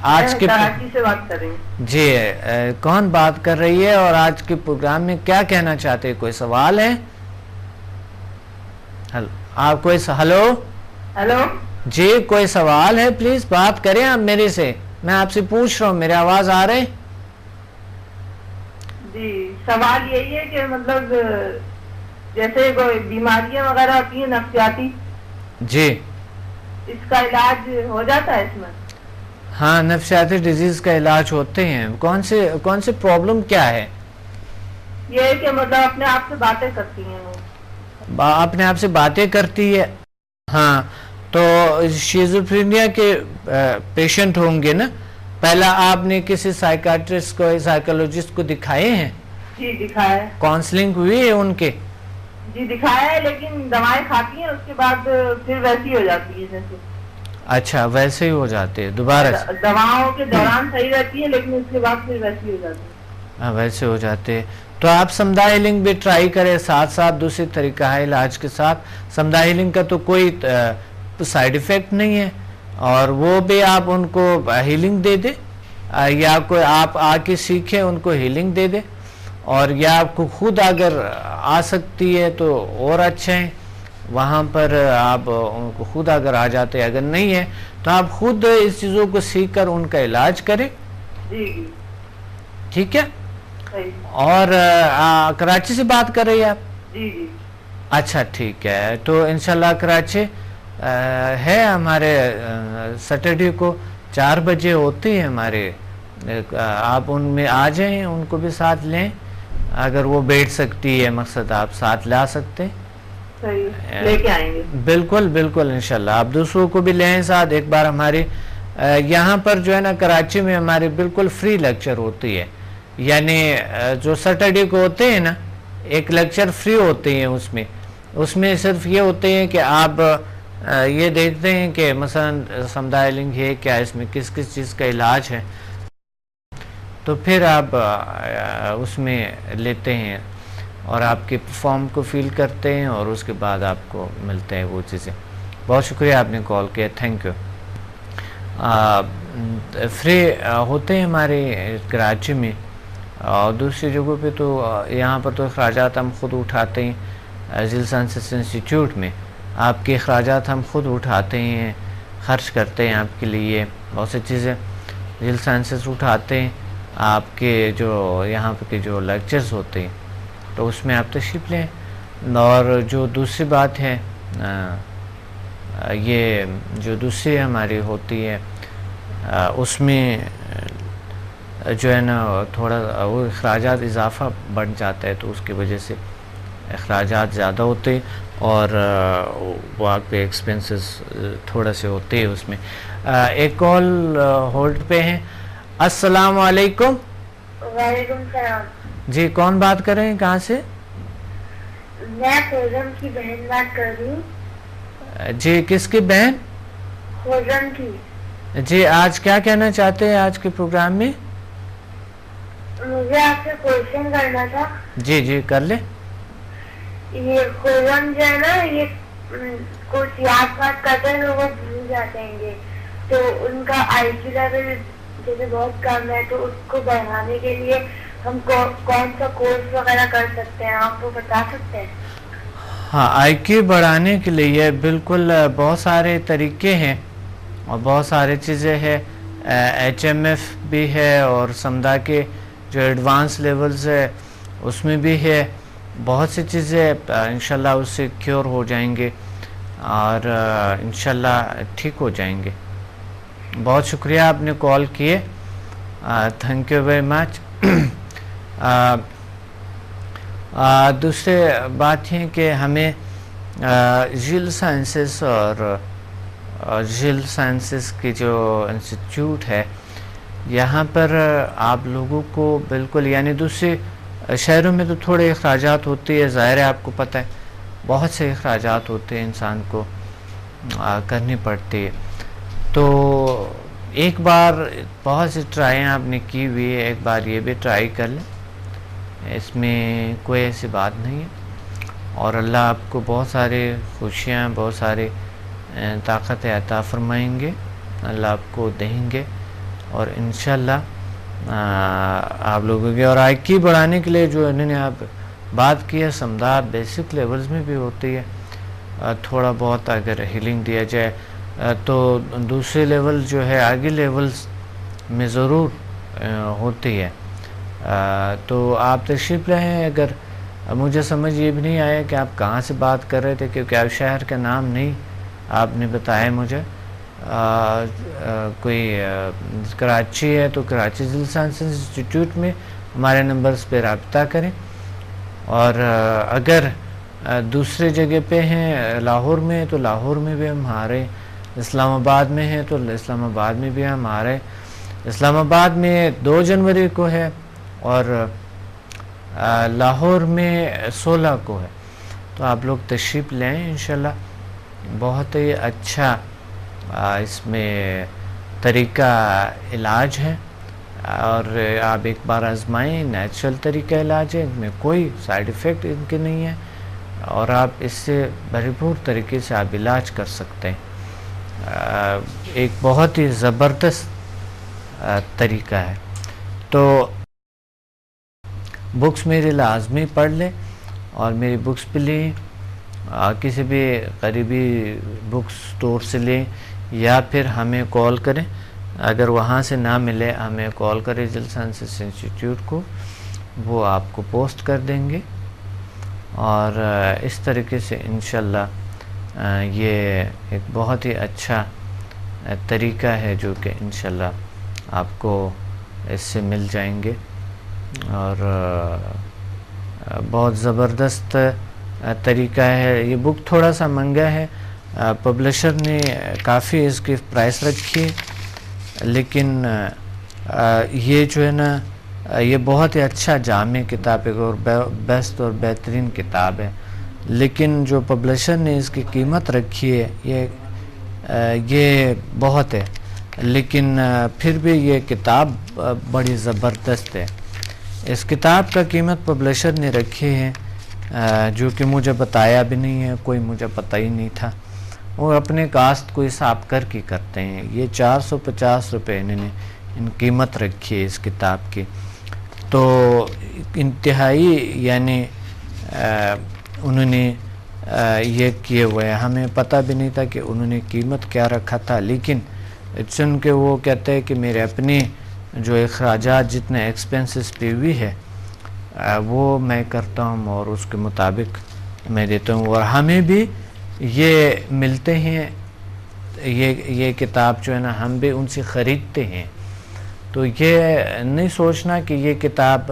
آج کے کراچی سے بات کر رہی ہوں. جی, کون بات کر رہی ہے اور آج کے پروگرام میں کیا کہنا چاہتے ہیں؟ کوئی سوال ہے؟ آپ کوئی ہلو ہلو جی, کوئی سوال ہے پلیز بات کریں آپ میرے سے, میں آپ سے پوچھ رہا ہوں, میری آواز آ رہی؟ جی, سوال یہی ہے کہ مطلب جیسے کوئی بیماریاں وغیرہ ہوتی ہیں نفسیاتی, جی, اس کا علاج ہو جاتا ہے اس میں؟ ہاں, نفسیاتی ڈیزیز کا علاج ہوتے ہیں. کون سے پرابلم کیا ہے؟ یہ ہے کہ مطلب اپنے آپ سے باتیں کرتی ہیں وہ, اپنے آپ سے باتیں کرتی ہے. ہاں, تو شیزوفرینیا کے پیشنٹ ہوں گے نا. پہلا آپ نے کسی سائیکاٹرسٹ کو, سائیکولوجسٹ کو دکھائے ہیں؟ جی دکھایا ہے. کاؤنسلنگ ہوئی ہے ان کے؟ جی دکھایا ہے, لیکن دوائیں کھاتی ہیں, اس کے بعد پھر ویسی ہو جاتی ہے جیسے. اچھا, ویسے ہی ہو جاتے ہیں دوبارہ سے؟ دواؤں کے دوران صحیح رہتی ہے, لیکن اس کے بعد پھر ویسی ہو جاتی ہے. ہاں, ویسے ہو جاتے ہیں. تو آپ سمدھا ہیلنگ بھی ٹرائی کریں ساتھ ساتھ دوسری طریقہ ہے علاج کے ساتھ. سمدھا ہیلنگ کا تو کوئی سائیڈ ایفیکٹ نہیں ہے, اور وہ بھی آپ ان کو ہیلنگ دے دیں, یا کوئی آپ آ کے سیکھیں ان کو ہیلنگ دے دیں, اور یا آپ کو خود اگر آ سکتی ہے تو اور اچھا ہے, وہاں پر آپ ان کو خود اگر آ جاتے, اگر نہیں ہے تو آپ خود اس چیزوں کو سیکھ کر ان کا علاج کریں. جی ٹھیک ہے. صحیح. اور کراچی سے بات کر رہی ہیں آپ؟ جی جی. اچھا ٹھیک ہے, تو انشاءاللہ کراچی ہے ہمارے سیٹرڈے کو 4 بجے ہوتی ہے ہمارے, آپ ان میں آ جائیں, ان کو بھی ساتھ لیں اگر وہ بیٹھ سکتی ہے, مقصد آپ ساتھ لا سکتے ہیں. صحیح, لے کے آئیں گے. بالکل بالکل انشاءاللہ, آپ دوسروں کو بھی لیں ساتھ. ایک بار ہماری یہاں پر جو ہے نا کراچی میں ہماری بالکل فری لیکچر ہوتی ہے, یعنی جو سیٹرڈے کو ہوتے ہیں نا, ایک لیکچر فری ہوتے ہیں, اس میں صرف یہ ہوتے ہیں کہ آپ یہ دیکھتے ہیں کہ مثلا سمدھا ہیلنگ ہے کیا, اس میں کس کس چیز کا علاج ہے, تو پھر آپ اس میں لیتے ہیں اور آپ کے فارم کو فیل کرتے ہیں, اور اس کے بعد آپ کو ملتے ہیں وہ چیزیں. بہت شکریہ آپ نے کال کیا, تھینک یو. فری ہوتے ہیں ہمارے کراچی میں, اور دوسری جگہوں پہ تو یہاں پر تو اخراجات ہم خود اٹھاتے ہیں. ذیل سائنسز انسٹیٹیوٹ میں آپ کے اخراجات ہم خود اٹھاتے ہیں, خرچ کرتے ہیں آپ کے لیے بہت سی چیزیں. ذیل سائنسز اٹھاتے ہیں آپ کے جو یہاں پہ کے جو لیکچرز ہوتے ہیں, تو اس میں آپ تشریف لیں. اور جو دوسری بات ہے, یہ جو دوسری ہماری ہوتی ہے, اس میں جو ہے نا تھوڑا وہ اخراجات اضافہ بڑھ جاتا ہے, تو اس کی وجہ سے اخراجات زیادہ ہوتے ہیں. اور وہاں پہ ایکسپینسز تھوڑا سے ہوتے ہیں اس میں. ایک کال ہولڈ پہ ہیں. السلام علیکم. وعلیکم السلام. جی کون بات کر رہے ہیں, کہاں سے؟ میں خوزم کی بہن بات کر رہی ہوں. جی کس کی بہن؟ خوزم کی. جی آج کیا کہنا چاہتے ہیں آج کے پروگرام میں؟ مجھے آپ سے کوشچن کرنا تھا. جی جی کر لیں. یہ خوزم جو ہے نا, یہ کچھ یاد بات کرتے ہیں تو وہ بھول جاتے ہیں گے, تو ان کا آئی کیو لیول جیسے بہت کم ہے, تو اس کو بڑھانے کے لیے ہم کون سا کورس وغیرہ کر سکتے ہیں, آپ کو بتا سکتے ہیں؟ ہاں آئی کیو بڑھانے کے لیے بالکل بہت سارے طریقے ہیں اور بہت سارے چیزیں ہیں. ایچ ایم ایف بھی ہے اور سمدھا کے جو ایڈوانس لیولز ہے اس میں بھی ہے. بہت سی چیزیں انشاءاللہ اس سے کیور ہو جائیں گے اور انشاءاللہ ٹھیک ہو جائیں گے. بہت شکریہ آپ نے کال کیے. Thank you very much. دوسرے بات یہ کہ ہمیں جیل سائنسز اور جیل سائنسز کی جو انسٹیٹیوٹ ہے یہاں پر آپ لوگوں کو بالکل, یعنی دوسرے شہروں میں تو تھوڑے اخراجات ہوتے ہیں, ظاہر ہے آپ کو پتہ ہے بہت سے اخراجات ہوتے ہیں انسان کو کرنی پڑتی ہے. تو ایک بار بہت سی ٹرائیں آپ نے کی ہوئی ہے, ایک بار یہ بھی ٹرائی کر لیں, اس میں کوئی ایسی بات نہیں ہے. اور اللہ آپ کو بہت سارے خوشیاں, بہت سارے طاقت عطا فرمائیں گے, اللہ آپ کو دیں گے اور انشاءاللہ آپ لوگوں کے. اور آئی کیو بڑھانے کے لیے جو انہوں نے آپ بات کی ہے سمدھا بیسک لیولز میں بھی ہوتی ہے, تھوڑا بہت اگر ہیلنگ دیا جائے تو دوسرے لیول جو ہے آگے لیولز میں ضرور ہوتی ہے. تو آپ تشریف لائیں. اگر مجھے سمجھ یہ بھی نہیں آیا کہ آپ کہاں سے بات کر رہے تھے, کیونکہ آپ شہر کا نام نہیں آپ نے بتایا مجھے. کوئی کراچی ہے تو کراچی جیل سائنس انسٹیٹیوٹ میں ہمارے نمبرز پہ رابطہ کریں. اور اگر دوسرے جگہ پہ ہیں لاہور میں تو لاہور میں بھی ہمارے, اسلام آباد میں ہیں تو اسلام آباد میں بھی ہمارے. اسلام آباد میں 2 جنوری کو ہے اور لاہور میں 16 کو ہے. تو آپ لوگ تشریف لیں انشاءاللہ. بہت ہی اچھا اس میں طریقہ علاج ہے اور آپ ایک بار آزمائیں. نیچرل طریقہ علاج ہے, ان میں کوئی سائیڈ ایفیکٹ ان کے نہیں ہے اور آپ اس سے بھرپور طریقے سے آپ علاج کر سکتے ہیں. ایک بہت ہی زبردست طریقہ ہے. تو بکس میری لازمی پڑھ لیں اور میری بکس بھی لیں, کسی بھی قریبی بک سٹور سے لیں یا پھر ہمیں کال کریں. اگر وہاں سے نہ ملے ہمیں کال کریں جیل سائنسز انسٹیٹیوٹ کو, وہ آپ کو پوسٹ کر دیں گے. اور اس طریقے سے انشاءاللہ یہ ایک بہت ہی اچھا طریقہ ہے جو کہ انشاءاللہ آپ کو اس سے مل جائیں گے. اور بہت زبردست طریقہ ہے. یہ بک تھوڑا سا مہنگا ہے, پبلشر نے کافی اس کی پرائس رکھی ہے, لیکن یہ جو ہے نا یہ بہت ہی اچھا جامع کتاب ہے اور بیسٹ اور بہترین کتاب ہے. لیکن جو پبلشر نے اس کی قیمت رکھی ہے یہ بہت ہے, لیکن پھر بھی یہ کتاب بڑی زبردست ہے. اس کتاب کا قیمت پبلشر نے رکھی ہے جو کہ مجھے بتایا بھی نہیں ہے, کوئی مجھے پتہ ہی نہیں تھا. وہ اپنے کاسٹ کو حساب کر کے کرتے ہیں. یہ 450 روپے انہوں نے ان قیمت رکھی ہے اس کتاب کی. تو انتہائی یعنی انہوں نے یہ کیے ہوئے, ہمیں پتہ بھی نہیں تھا کہ انہوں نے قیمت کیا رکھا تھا. لیکن چن کے وہ کہتے ہیں کہ میرے اپنے جو اخراجات جتنے ایکسپینسز پہ ہوئی ہے وہ میں کرتا ہوں اور اس کے مطابق میں دیتا ہوں. اور ہمیں بھی یہ ملتے ہیں, یہ کتاب جو ہے نا ہم بھی ان سے خریدتے ہیں. تو یہ نہیں سوچنا کہ یہ کتاب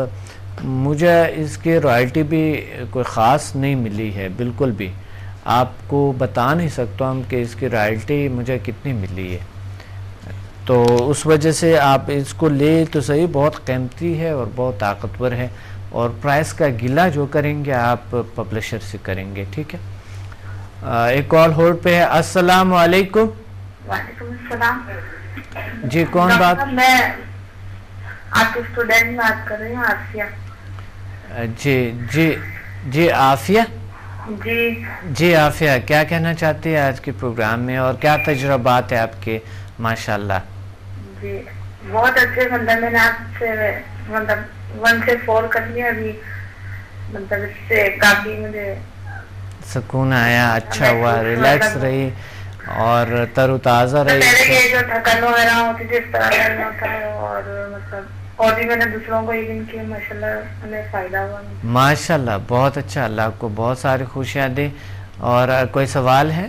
مجھے اس کی رائلٹی بھی کوئی خاص نہیں ملی ہے, بالکل بھی. آپ کو بتا نہیں سکتا ہوں کہ اس کی رائلٹی مجھے کتنی ملی ہے. تو اس وجہ سے آپ اس کو لے تو صحیح، بہت قیمتی ہے اور بہت طاقتور ہے، اور پرائس کا گلہ جو کریں گے آپ پبلشر سے کریں گے. ٹھیک ہے. ایک کال ہولڈ پہ ہے. السلام علیکم. وعلیکم السلام. جی کون بات؟ میں آپ کے اسٹوڈینٹ بات کر رہی ہوں، آسیہ. جی عافیہ. جی عافیہ، کیا کہنا چاہتی ہے آج کے پروگرام میں، اور کیا تجربات ہے آپ کے؟ ماشاءاللہ. جی بہت اچھے. مطلب میں نے آپ سے مطلب 1 سے 4 کر لیا ابھی. مطلب اس سے کافی مجھے سکون آیا، اچھا ہوا، ریلیکس رہی اور تر و تازہ رہی. پہلے یہ جو تھکن وغیرہ ہوتی تھی اس طرح نہیں ہوتا ہے، اور مطلب اور بھی میں نے دوسروں کو یہ دن کیا، ماشاءاللہ ہمیں فائدہ ہوا. ماشاءاللہ بہت اچھا. اللہ آپ کو بہت ساری خوشیاں دے. اور کوئی سوال ہے؟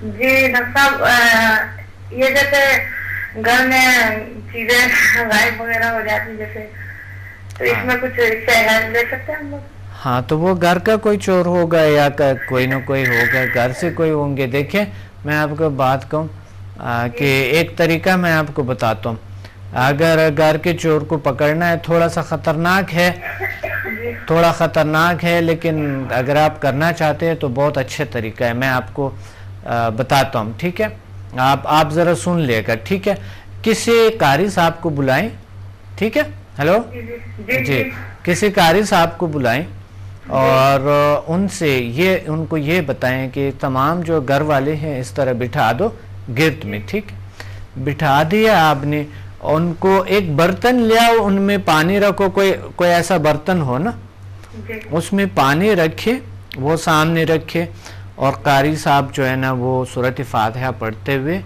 جی ڈاکٹر صاحب، یہ جیسے گھر میں چیزیں غائب وغیرہ ہو جاتی جیسے، تو اس میں کچھ ہیلپ لے سکتے ہیں ہم لوگ؟ ہاں، تو وہ گھر کا کوئی چور ہوگا یا کوئی نہ کوئی ہوگا، گھر سے کوئی ہوں گے. دیکھیں میں آپ کو بات کہوں کہ ایک طریقہ میں آپ کو بتاتا ہوں. اگر گھر کے چور کو پکڑنا ہے، تھوڑا سا خطرناک ہے لیکن اگر آپ کرنا چاہتے ہیں تو بہت اچھا طریقہ ہے. میں آپ کو بتاتا ہوں. ٹھیک ہے، آپ ذرا سن لے گا. ٹھیک ہے، کسی قاری صاحب کو بلائیں. ٹھیک ہے. ہیلو جی، کسی قاری صاحب کو بلائیں اور ان کو یہ بتائیں کہ تمام جو گھر والے ہیں اس طرح بٹھا دو گرد میں. ٹھیک ہے، بٹھا دیا آپ نے. ان کو ایک برتن لے آؤ، ان میں پانی رکھو. کوئی ایسا برتن ہو نا، اس میں پانی رکھے، وہ سامنے رکھے، اور قاری صاحب جو ہے نا وہ سورۃ فاتحہ پڑھتے ہوئے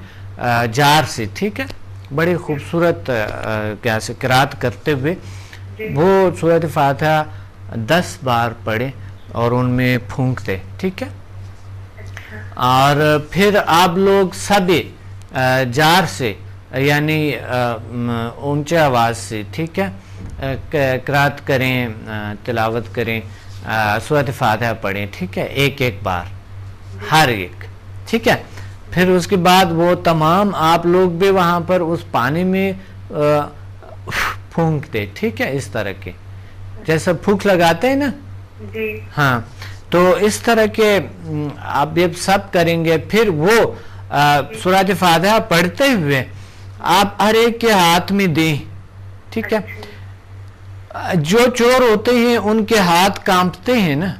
جار سے، ٹھیک ہے، بڑی خوبصورت قرات کرتے ہوئے وہ سورۃ فاتحہ 10 بار پڑھے اور ان میں پھونک دے. ٹھیک ہے. اور پھر آپ لوگ سب جار سے یعنی اونچے آواز سے، ٹھیک ہے، قرات کریں، تلاوت کریں، سورۃ فاتحہ پڑھیں. ٹھیک ہے، ایک بار ہر ایک. ٹھیک ہے. پھر اس کے بعد وہ تمام آپ لوگ بھی وہاں پر اس پانی میں پھونک دے. ٹھیک ہے، اس طرح کے جیسا پھونک لگاتے ہیں نا. ہاں، تو اس طرح کے آپ یہ سب کریں گے. پھر وہ سورۃ فاتحہ پڑھتے ہوئے آپ ہر ایک کے ہاتھ میں دیں. ٹھیک ہے. جو چور ہوتے ہیں ان کے ہاتھ کانپتے ہیں نا.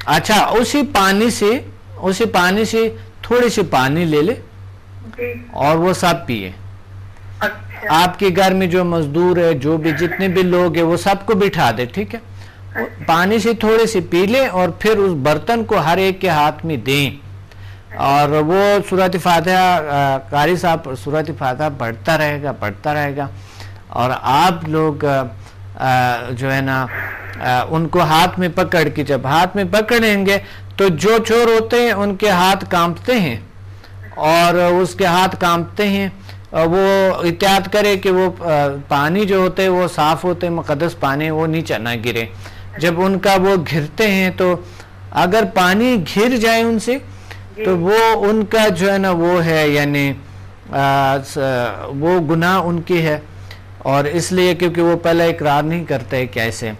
اچھا، اسی پانی سے تھوڑی سی پانی لے لے اور وہ سب پیے. آپ کے گھر میں جو مزدور ہے، جو بھی جتنے بھی لوگ ہیں، وہ سب کو بٹھا دے. ٹھیک ہے، پانی سے تھوڑی سی پی لے اور پھر اس برتن کو ہر ایک کے ہاتھ میں دیں. اور وہ سورۃ فاتحہ قاری صاحب سورۃ فاتحہ پڑھتا رہے گا اور آپ لوگ جو ہے نا ان کو ہاتھ میں پکڑ کے، جب ہاتھ میں پکڑیں گے تو جو چور ہوتے ہیں ان کے ہاتھ کانپتے ہیں، اور اس کے ہاتھ کانپتے ہیں. وہ احتیاط کرے کہ وہ پانی جو ہوتے وہ صاف ہوتے، مقدس پانی، وہ نیچے نہ گرے. جب ان کا وہ گھرتے ہیں تو اگر پانی گر جائے ان سے تو وہ ان کا جو ہے نا وہ ہے، یعنی وہ گناہ ان کی ہے. اور اس لیے کیونکہ وہ پہلے اقرار نہیں کرتے. کیسے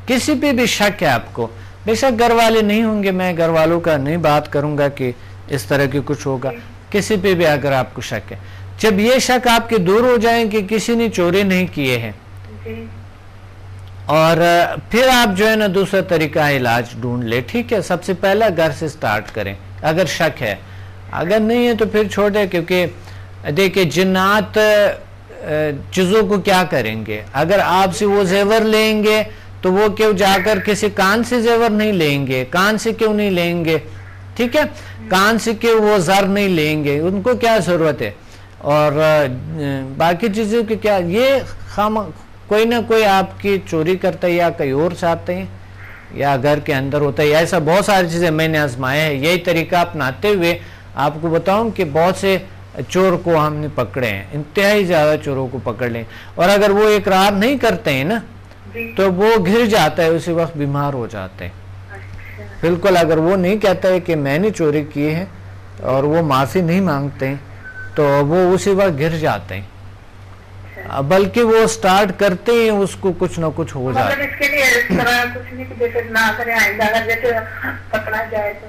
کسی پہ بھی شک ہے آپ کو، بے شک گھر والے نہیں ہوں گے، میں گھر والوں کا نہیں بات کروں گا کہ اس طرح کی کچھ ہوگا. کسی پہ بھی اگر آپ کو شک ہے، جب یہ شک آپ کے دور ہو جائیں کہ کسی نے چوری نہیں کیے ہیں، اور پھر آپ جو ہے نا دوسرا طریقہ علاج ڈھونڈ لے. ٹھیک ہے، سب سے پہلا گھر سے سٹارٹ کریں اگر شک ہے. اگر نہیں ہے تو پھر چھوڑے، کیونکہ دیکھیں جنات چیزوں کو کیا کریں گے. اگر آپ سے وہ زیور لیں گے تو وہ کیوں جا کر کسی کان سے زیور نہیں لیں گے؟ کان سے کیوں نہیں لیں گے؟ ٹھیک ہے، کان سے کیوں وہ زر نہیں لیں گے؟ ان کو کیا ضرورت ہے؟ اور باقی چیزوں کی کیا، یہ کوئی نہ کوئی آپ کی چوری کرتا ہے یا کہیں اور سے آتے ہیں یا گھر کے اندر ہوتا ہے. ایسا بہت ساری چیزیں میں نے آزمایا ہے. یہی طریقہ اپناتے ہوئے آپ کو بتاؤں کہ بہت سے چور کو ہم نے پکڑے ہیں، انتہائی زیادہ چوروں کو پکڑ لیں. اور اگر وہ اقرار نہیں کرتے ہیں نا تو وہ گھر جاتا ہے، اسی وقت بیمار ہو جاتے ہیں. بالکل اگر وہ نہیں کہتا ہے کہ میں نے چوری کی ہے اور وہ معافی نہیں مانگتے ہیں تو وہ اسی وقت گر جاتے ہیں, بلکہ وہ سٹارٹ کرتے ہیں اس کو کچھ نہ کچھ ہو جاتا ہے. مطلب اس کے لیے اس طرح کچھ نہیں کہ جیسے نہ کرے آئندہ اگر جیسے پکڑا جائے تو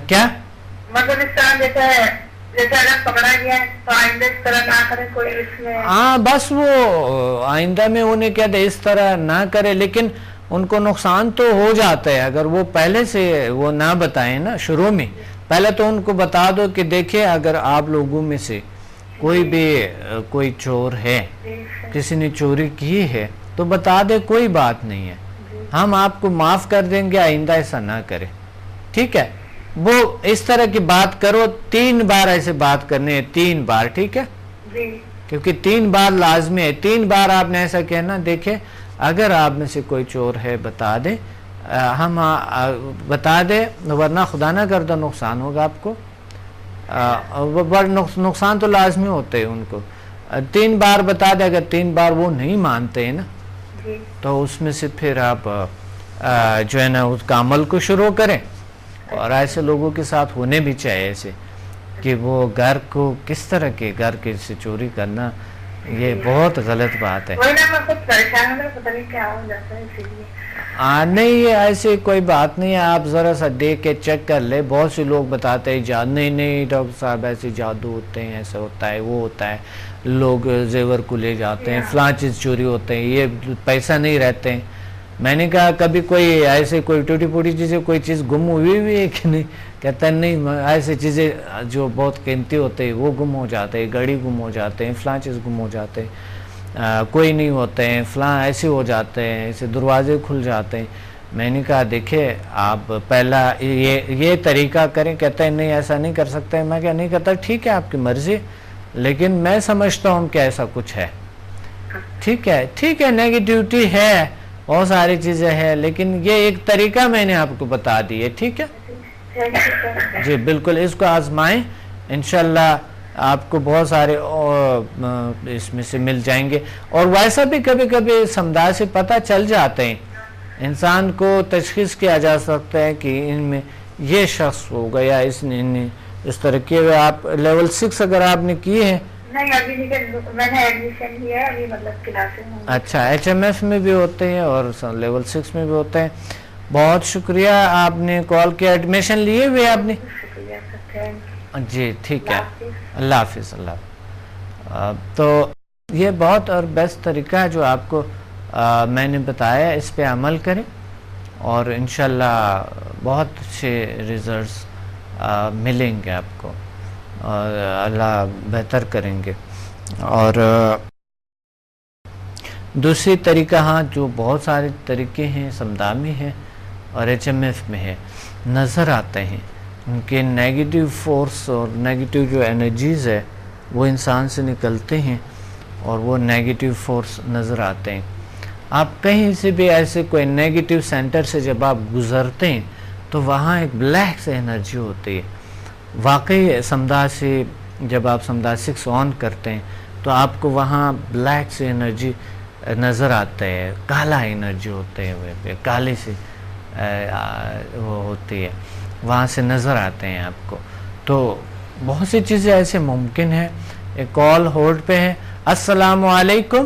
کیا مطلب اس طرح جیسے اگر پکڑا گیا ہے تو آئندہ اس طرح نہ کرے کوئی اس میں. ہاں بس وہ آئندہ میں انہیں کہتے اس طرح نہ کرے, لیکن ان کو نقصان تو ہو جاتا ہے اگر وہ پہلے سے وہ نہ بتائیں نا شروع میں. پہلے تو ان کو بتا دو کہ دیکھیں اگر آپ لوگوں میں سے کوئی بھی کوئی چور ہے, کسی نے چوری کی ہے تو بتا دے, کوئی بات نہیں ہے, ہم آپ کو معاف کر دیں گے, آئندہ ایسا نہ کرے. ٹھیک ہے, وہ اس طرح کی بات کرو, 3 بار ایسے بات کرنے ہیں, 3 بار. ٹھیک ہے, کیونکہ 3 بار لازمی ہے. 3 بار آپ نے ایسا کہنا دیکھیں اگر آپ میں سے کوئی چور ہے بتا دیں, ہم بتا دیں, ورنہ خدا نہ کردہ نقصان ہوگا آپ کو. نقصان تو لازمی ہوتے ہیں ان کو. 3 بار بتا دیں, اگر 3 بار وہ نہیں مانتے ہیں نا تو اس میں سے پھر آپ جو ہے نا اس کا عمل کو شروع کریں. اور ایسے لوگوں کے ساتھ ہونے بھی چاہیے ایسے کہ وہ گھر کو کس طرح کے گھر کے سے چوری کرنا یہ بہت غلط بات ہے. نہیں ایسی کوئی بات نہیں ہے, آپ ذرا سا دیکھ کے چیک کر لے. بہت سے لوگ بتاتے ہیں نہیں ڈاکٹر صاحب ایسے جادو ہوتے ہیں, ایسا ہوتا ہے, وہ ہوتا ہے, لوگ زیور کو لے جاتے ہیں, فلاں چیز چوری ہوتے ہیں, یہ پیسہ نہیں رہتے ہیں. میں نے کہا کبھی کوئی ایسے کوئی ٹوٹی پھوٹی چیزیں کوئی چیز گم ہوئی ہے کہ نہیں؟ کہتا ہے نہیں, ایسی چیزیں جو بہت قیمتی ہوتے ہیں وہ گم ہو جاتے ہیں, گھڑی گم ہو جاتے ہیں, فلاں چیز گم ہو جاتے ہیں, کوئی نہیں ہوتے ہیں, فلاں ایسے ہو جاتے ہیں, ایسے دروازے کھل جاتے ہیں. میں نے کہا دیکھیں آپ پہلا یہ طریقہ کریں. کہتا ہے نہیں ایسا نہیں کر سکتے. میں کہا نہیں کرتا, ٹھیک ہے آپ کی مرضی, لیکن میں سمجھتا ہوں کہ ایسا کچھ ہے. ٹھیک ہے, نیگیٹیوٹی ہے, بہت ساری چیزیں ہیں, لیکن یہ ایک طریقہ میں نے آپ کو بتا دی ہے. ٹھیک ہے جی, بالکل اس کو آزمائیں, انشاءاللہ آپ کو بہت سارے اس میں سے مل جائیں گے. اور ویسا بھی کبھی کبھی سمداد سے پتہ چل جاتے ہیں, انسان کو تشخیص کیا جا سکتا ہے کہ ان میں یہ شخص ہو گیا, اس نے اس طرح کیے ہوئے. آپ لیول 6 اگر آپ نے کیے ہیں؟ نہیں ابھی نہیں, میں نے ایڈمیشن لیا ہے ابھی, مطلب کلاسیں ہوں. اچھا, HMF میں بھی ہوتے ہیں اور لیول 6 میں بھی ہوتے ہیں. بہت شکریہ آپ نے کال کیا. ایڈمیشن لیے ہوئے آپ نے؟ جی ٹھیک ہے, اللہ حافظ. تو یہ بہت اور بیسٹ طریقہ ہے جو آپ کو میں نے بتایا, اس پہ عمل کریں اور انشاءاللہ بہت اچھے ریزلٹس ملیں گے آپ کو, اور اللہ بہتر کریں گے. اور دوسری طریقہ, ہاں جو بہت سارے طریقے ہیں, سمدامی ہیں اور HMF میں ہے, نظر آتے ہیں ان کے نیگیٹیو فورس اور نیگیٹیو جو انرجیز ہے وہ انسان سے نکلتے ہیں اور وہ نیگیٹیو فورس نظر آتے ہیں. آپ کہیں سے بھی ایسے کوئی نیگیٹیو سینٹر سے جب آپ گزرتے ہیں تو وہاں ایک بلیک سے انرجی ہوتی ہے. واقعی سمداد سے جب آپ سمداد 6 آن کرتے ہیں تو آپ کو وہاں بلیک سے انرجی نظر آتا ہے, کالا انرجی ہوتے ہیں, کالے سے وہ ہوتی ہے, وہاں سے نظر آتے ہیں آپ کو. تو بہت سی چیزیں ایسے ممکن ہیں. ایک کال ہولڈ پہ ہے. السلام علیکم.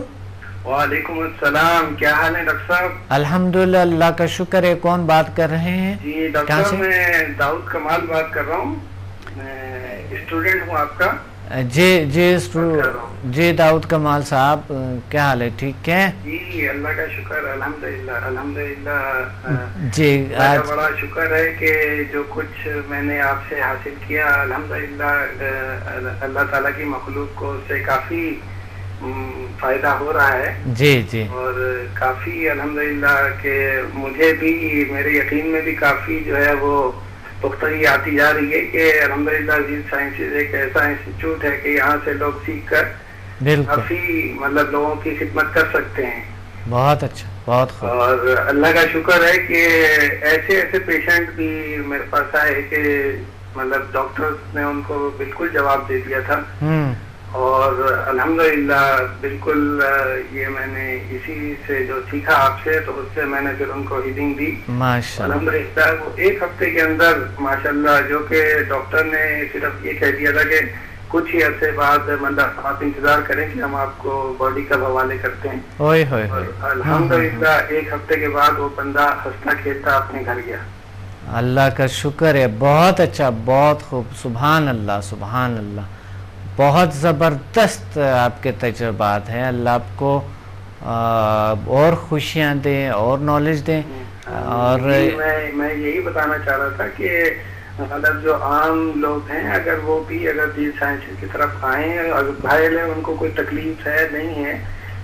وعلیکم السلام, کیا حال ہے ڈاکٹر صاحب؟ الحمدللہ, اللہ کا شکر ہے. کون بات کر رہے ہیں؟ جی ڈاکٹر صاحب میں داؤد کمال بات کر رہا ہوں, میں اسٹوڈنٹ ہوں آپ کا. جی داؤد کمال صاحب, کیا حال ہے؟ ٹھیک ہے جی, اللہ کا شکر, الحمدللہ. جی بڑا شکر ہے کہ جو کچھ میں نے آپ سے حاصل کیا, الحمدللہ اللہ تعالیٰ کی مخلوق کو اس سے کافی فائدہ ہو رہا ہے. جی اور کافی الحمدللہ کہ مجھے بھی میرے یقین میں بھی کافی جو ہے وہ پختگی آتی جا رہی ہے کہ الحمدللہ عزیز سائنسز ایک ایسا انسٹیٹیوٹ ہے کہ یہاں سے لوگ سیکھ کر کافی مطلب لوگوں کی خدمت کر سکتے ہیں. بہت اچھا, بہت خوب. اور اللہ کا شکر ہے کہ ایسے پیشنٹ بھی میرے پاس آئے کہ مطلب ڈاکٹر نے ان کو بالکل جواب دے دیا تھا, اور الحمدللہ بالکل یہ میں نے اسی سے جو سیکھا آپ سے تو اس سے میں نے پھر ان کو ہیلنگ دی ماشاءاللہ. الحمدللہ. وہ ایک ہفتے کے اندر ماشاءاللہ، جو کہ ڈاکٹر نے صرف یہ کہہ دیا تھا کہ کچھ ہی عرصے بعد مطلب آپ انتظار کریں کہ ہم آپ کو باڈی کا حوالے کرتے ہیں. اوئے ہوئے اور ہوئے. الحمدللہ ایک ہفتے کے بعد وہ بندہ ہنستا کھیلتا اپنے گھر گیا. اللہ کا شکر ہے. بہت اچھا، بہت خوب. سبحان اللہ، سبحان اللہ. بہت زبردست آپ کے تجربات ہیں. اللہ آپ کو اور خوشیاں دیں اور نالج دیں. اور میں یہی بتانا چاہ رہا تھا کہ مطلب جو عام لوگ ہیں اگر وہ بھی اگر دین سائنس کی طرف آئیں، اگر بھائی ان کو کوئی تکلیف ہے نہیں ہے،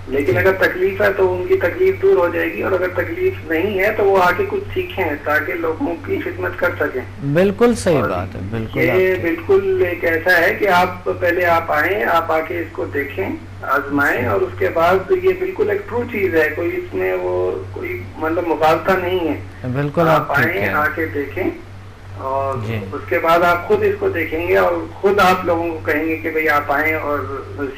لیکن اگر تکلیف ہے تو ان کی تکلیف دور ہو جائے گی، اور اگر تکلیف نہیں ہے تو وہ آگے کچھ سیکھیں تاکہ لوگوں کی خدمت کر سکیں. بالکل صحیح بات ہے. بالکل یہ بالکل ایک ایسا ہے کہ آپ پہلے آپ آئیں، آپ آ کے اس کو دیکھیں، آزمائیں، اور اس کے بعد یہ بالکل ایک ٹرو چیز ہے. کوئی اس میں وہ کوئی مطلب مغالطہ نہیں ہے. بالکل آپ آئیں، آ کے دیکھیں، اور جی. اس کے بعد آپ خود اس کو دیکھیں گے اور خود آپ لوگوں کو کہیں گے کہ بھئی آپ آئیں اور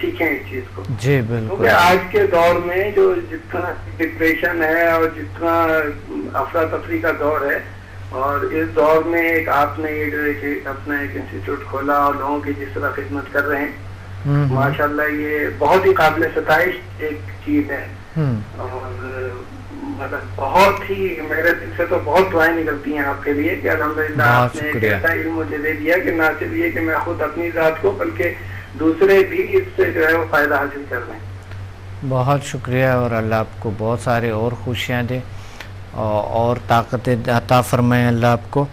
سیکھیں اس چیز کو. جی بالکل. کیونکہ آج کے دور میں جو جتنا ڈپریشن ہے اور جتنا افراتفری کا دور ہے، اور اس دور میں ایک آپ نے یہ جو اپنا ایک انسٹیٹیوٹ کھولا اور لوگوں کی جس طرح خدمت کر رہے ہیں، ماشاءاللہ یہ بہت ہی قابل ستائش ایک چیز ہے. اور مطلب بہت ہی میرے دل سے تو بہت دعائیں نکلتی ہیں آپ کے لیے کہ الحمدللہ آپ نے ایک ایسا علم مجھے دے دیا کہ نہ صرف یہ کہ میں خود اپنی ذات کو بلکہ دوسرے بھی اس سے جو ہے وہ فائدہ حاصل کر رہے ہیں. بہت شکریہ، اور اللہ آپ کو بہت سارے اور خوشیاں دے اور طاقت عطا فرمائے اللہ آپ کو.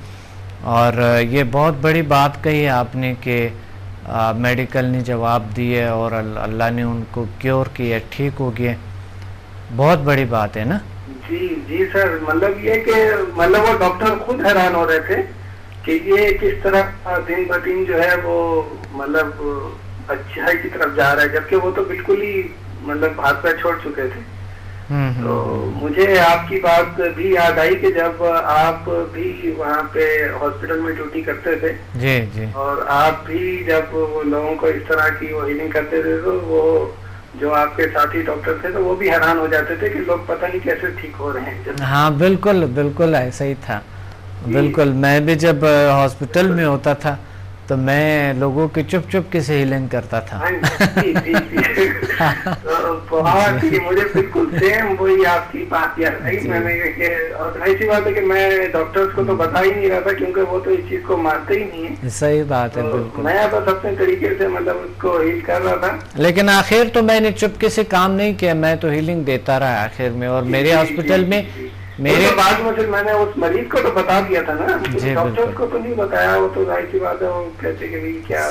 اور یہ بہت بڑی بات کہی ہے آپ نے کہ میڈیکل نے جواب دیے اور اللہ نے ان کو کیور کیا، ٹھیک ہو گئے. بہت بڑی بات ہے نا. جی سر، مطلب یہ کہ مطلب وہ ڈاکٹر خود حیران ہو رہے تھے کہ یہ کس طرح دن بدن جو ہے وہ مطلب اچھائی کی طرف جا رہا ہے، جبکہ وہ تو بالکل ہی مطلب ہاتھ پیر چھوڑ چکے تھے. تو مجھے آپ کی بات بھی یاد آئی کہ جب آپ بھی وہاں پہ ہاسپٹل میں ڈیوٹی کرتے تھے، جی جی، اور آپ بھی جب وہ لوگوں کو اس طرح کی وہ ہیلنگ کرتے تھے تو وہ جو آپ کے ساتھی ڈاکٹر تھے تو وہ بھی حیران ہو جاتے تھے کہ لوگ پتہ نہیں کیسے ٹھیک ہو رہے ہیں. ہاں بالکل بالکل ایسا ہی تھا. بالکل میں بھی جب ہاسپٹل میں ہوتا تھا تو میں لوگوں کی چپ چپ کے سے ہیلنگ کرتا تھا. بہت ہی مجھے بالکل سیم وہی آپ کی بات یاد آئی. میں نے اور ایسی بات ہے کہ میں ڈاکٹرز کو تو بتا ہی نہیں رہا تھا کیونکہ وہ تو اس چیز کو مانتے ہی نہیں ہیں. صحیح بات ہے. بالکل میں بس اپنے طریقے سے مطلب اس کو ہیل کر رہا تھا. لیکن آخر تو میں نے چپکے سے کام نہیں کیا، میں تو ہیلنگ دیتا رہا آخر میں. اور میرے ہاسپٹل میں میرے بعد میں پھر میں نے اس مریض کو تو بتا دیا تھا نا، ڈاکٹر کو تو نہیں بتایا. وہ تو ظاہر سی بات ہے، وہ کہتے کہ کیا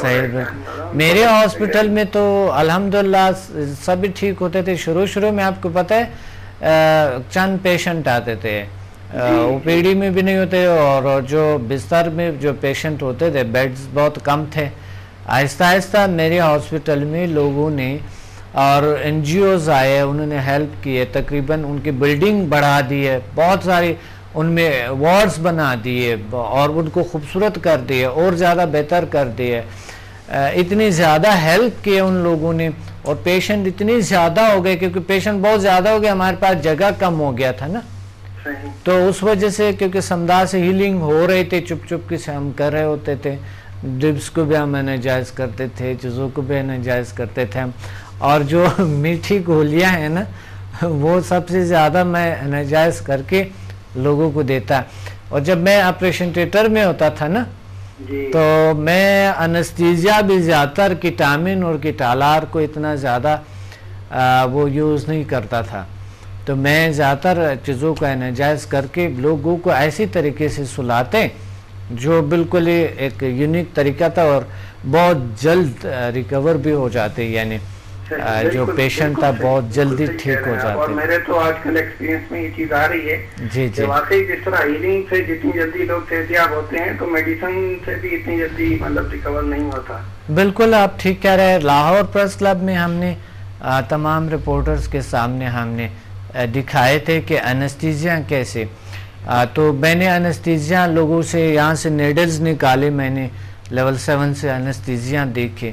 میرے ہاسپٹل میں تو الحمدللہ سب ٹھیک ہوتے تھے. شروع میں آپ کو پتہ ہے چند پیشنٹ آتے تھے، او پی ڈی میں بھی نہیں ہوتے، اور جو بستر میں جو پیشنٹ ہوتے تھے بیڈز بہت کم تھے. آہستہ آہستہ میرے ہاسپٹل میں لوگوں نے اور این جی اوز آئے، انہوں نے ہیلپ کی ہے. تقریباً ان کی بلڈنگ بڑھا دی ہے، بہت ساری ان میں وارڈز بنا دیے اور ان کو خوبصورت کر دیے اور زیادہ بہتر کر دیے. اتنی زیادہ ہیلپ کی ان لوگوں نے، اور پیشنٹ اتنی زیادہ ہو گئے کیونکہ پیشنٹ بہت زیادہ ہو گئے، ہمارے پاس جگہ کم ہو گیا تھا نا. تو اس وجہ سے کیونکہ سمدھا سے ہیلنگ ہو رہے تھے، چپ چپ کے سے ہم کر رہے ہوتے تھے. ڈرپس کو بھی ہم انرجائز کرتے تھے، چیزوں کو بھی انرجائز کرتے تھے ہم. اور جو میٹھی گولیاں ہیں نا وہ سب سے زیادہ میں انرجائز کر کے لوگوں کو دیتا. اور جب میں آپریشن تھیٹر میں ہوتا تھا نا تو میں انستیزیا بھی زیادہ تر کیٹامن اور کیٹالار کو اتنا زیادہ وہ یوز نہیں کرتا تھا. تو میں زیادہ تر چیزوں کو انرجائز کر کے لوگوں کو ایسی طریقے سے سلاتے جو بالکل ایک یونیک طریقہ تھا، اور بہت جلد ریکور بھی ہو جاتے. یعنی جو پیشنٹ تھا بہت جلدی ٹھیک ہو جاتے. اور میرے تو آج کل ایکسپیرینس میں یہ چیز آ رہی ہے جی کہ واقعی جس طرح ہیلنگ سے جتنی جلدی لوگ صحتیاب ہوتے ہیں تو میڈیسن سے بھی اتنی جلدی مطلب ریکور نہیں ہوتا. بالکل آپ ٹھیک کہہ رہے ہیں. لاہور پریس کلب میں ہم نے تمام رپورٹرز کے سامنے ہم نے دکھائے تھے کہ انستیزیا کیسے. تو میں نے انستیزیا لوگوں سے یہاں سے نیڈلز نکالے، میں نے لیول 7 سے انستیزیا دیکھے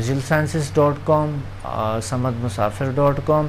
jilsansis.com, samadmusafir.com,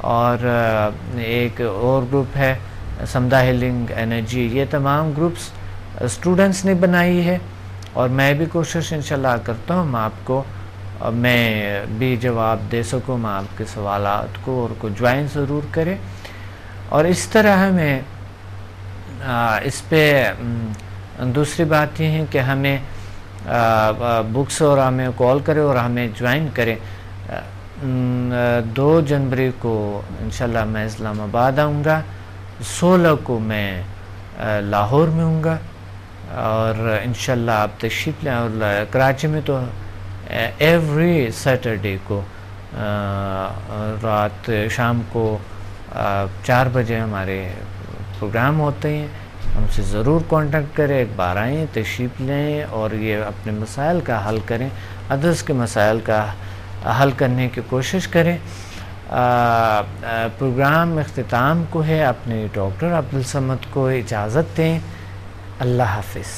اور ایک اور گروپ ہے سمدہ ہیلنگ انرجی. یہ تمام گروپس اسٹوڈنٹس نے بنائی ہے اور میں بھی کوشش انشاءاللہ کرتا ہوں آپ کو میں بھی جواب دے سکوں میں آپ کے سوالات کو, اور کو جوائن ضرور کریں. اور اس طرح ہمیں اس پہ دوسری بات یہ ہے کہ ہمیں بکس اور ہمیں کال کرے اور ہمیں جوائن کریں. 2 جنوری کو انشاءاللہ میں اسلام آباد آؤں گا, 16 کو میں لاہور میں ہوں گا, اور انشاءاللہ آپ تشریف لیں. اور کراچی میں تو ایوری سیٹرڈے کو رات شام کو 4 بجے ہمارے پروگرام ہوتے ہیں. ہم سے ضرور کانٹیکٹ کریں, ایک بار آئیں, تشریف لیں اور یہ اپنے مسائل کا حل کریں, ادرس کے مسائل کا حل کرنے کی کوشش کریں. پروگرام اختتام کو ہے اپنے ڈاکٹر عبدالصمد کو اجازت دیں. اللہ حافظ.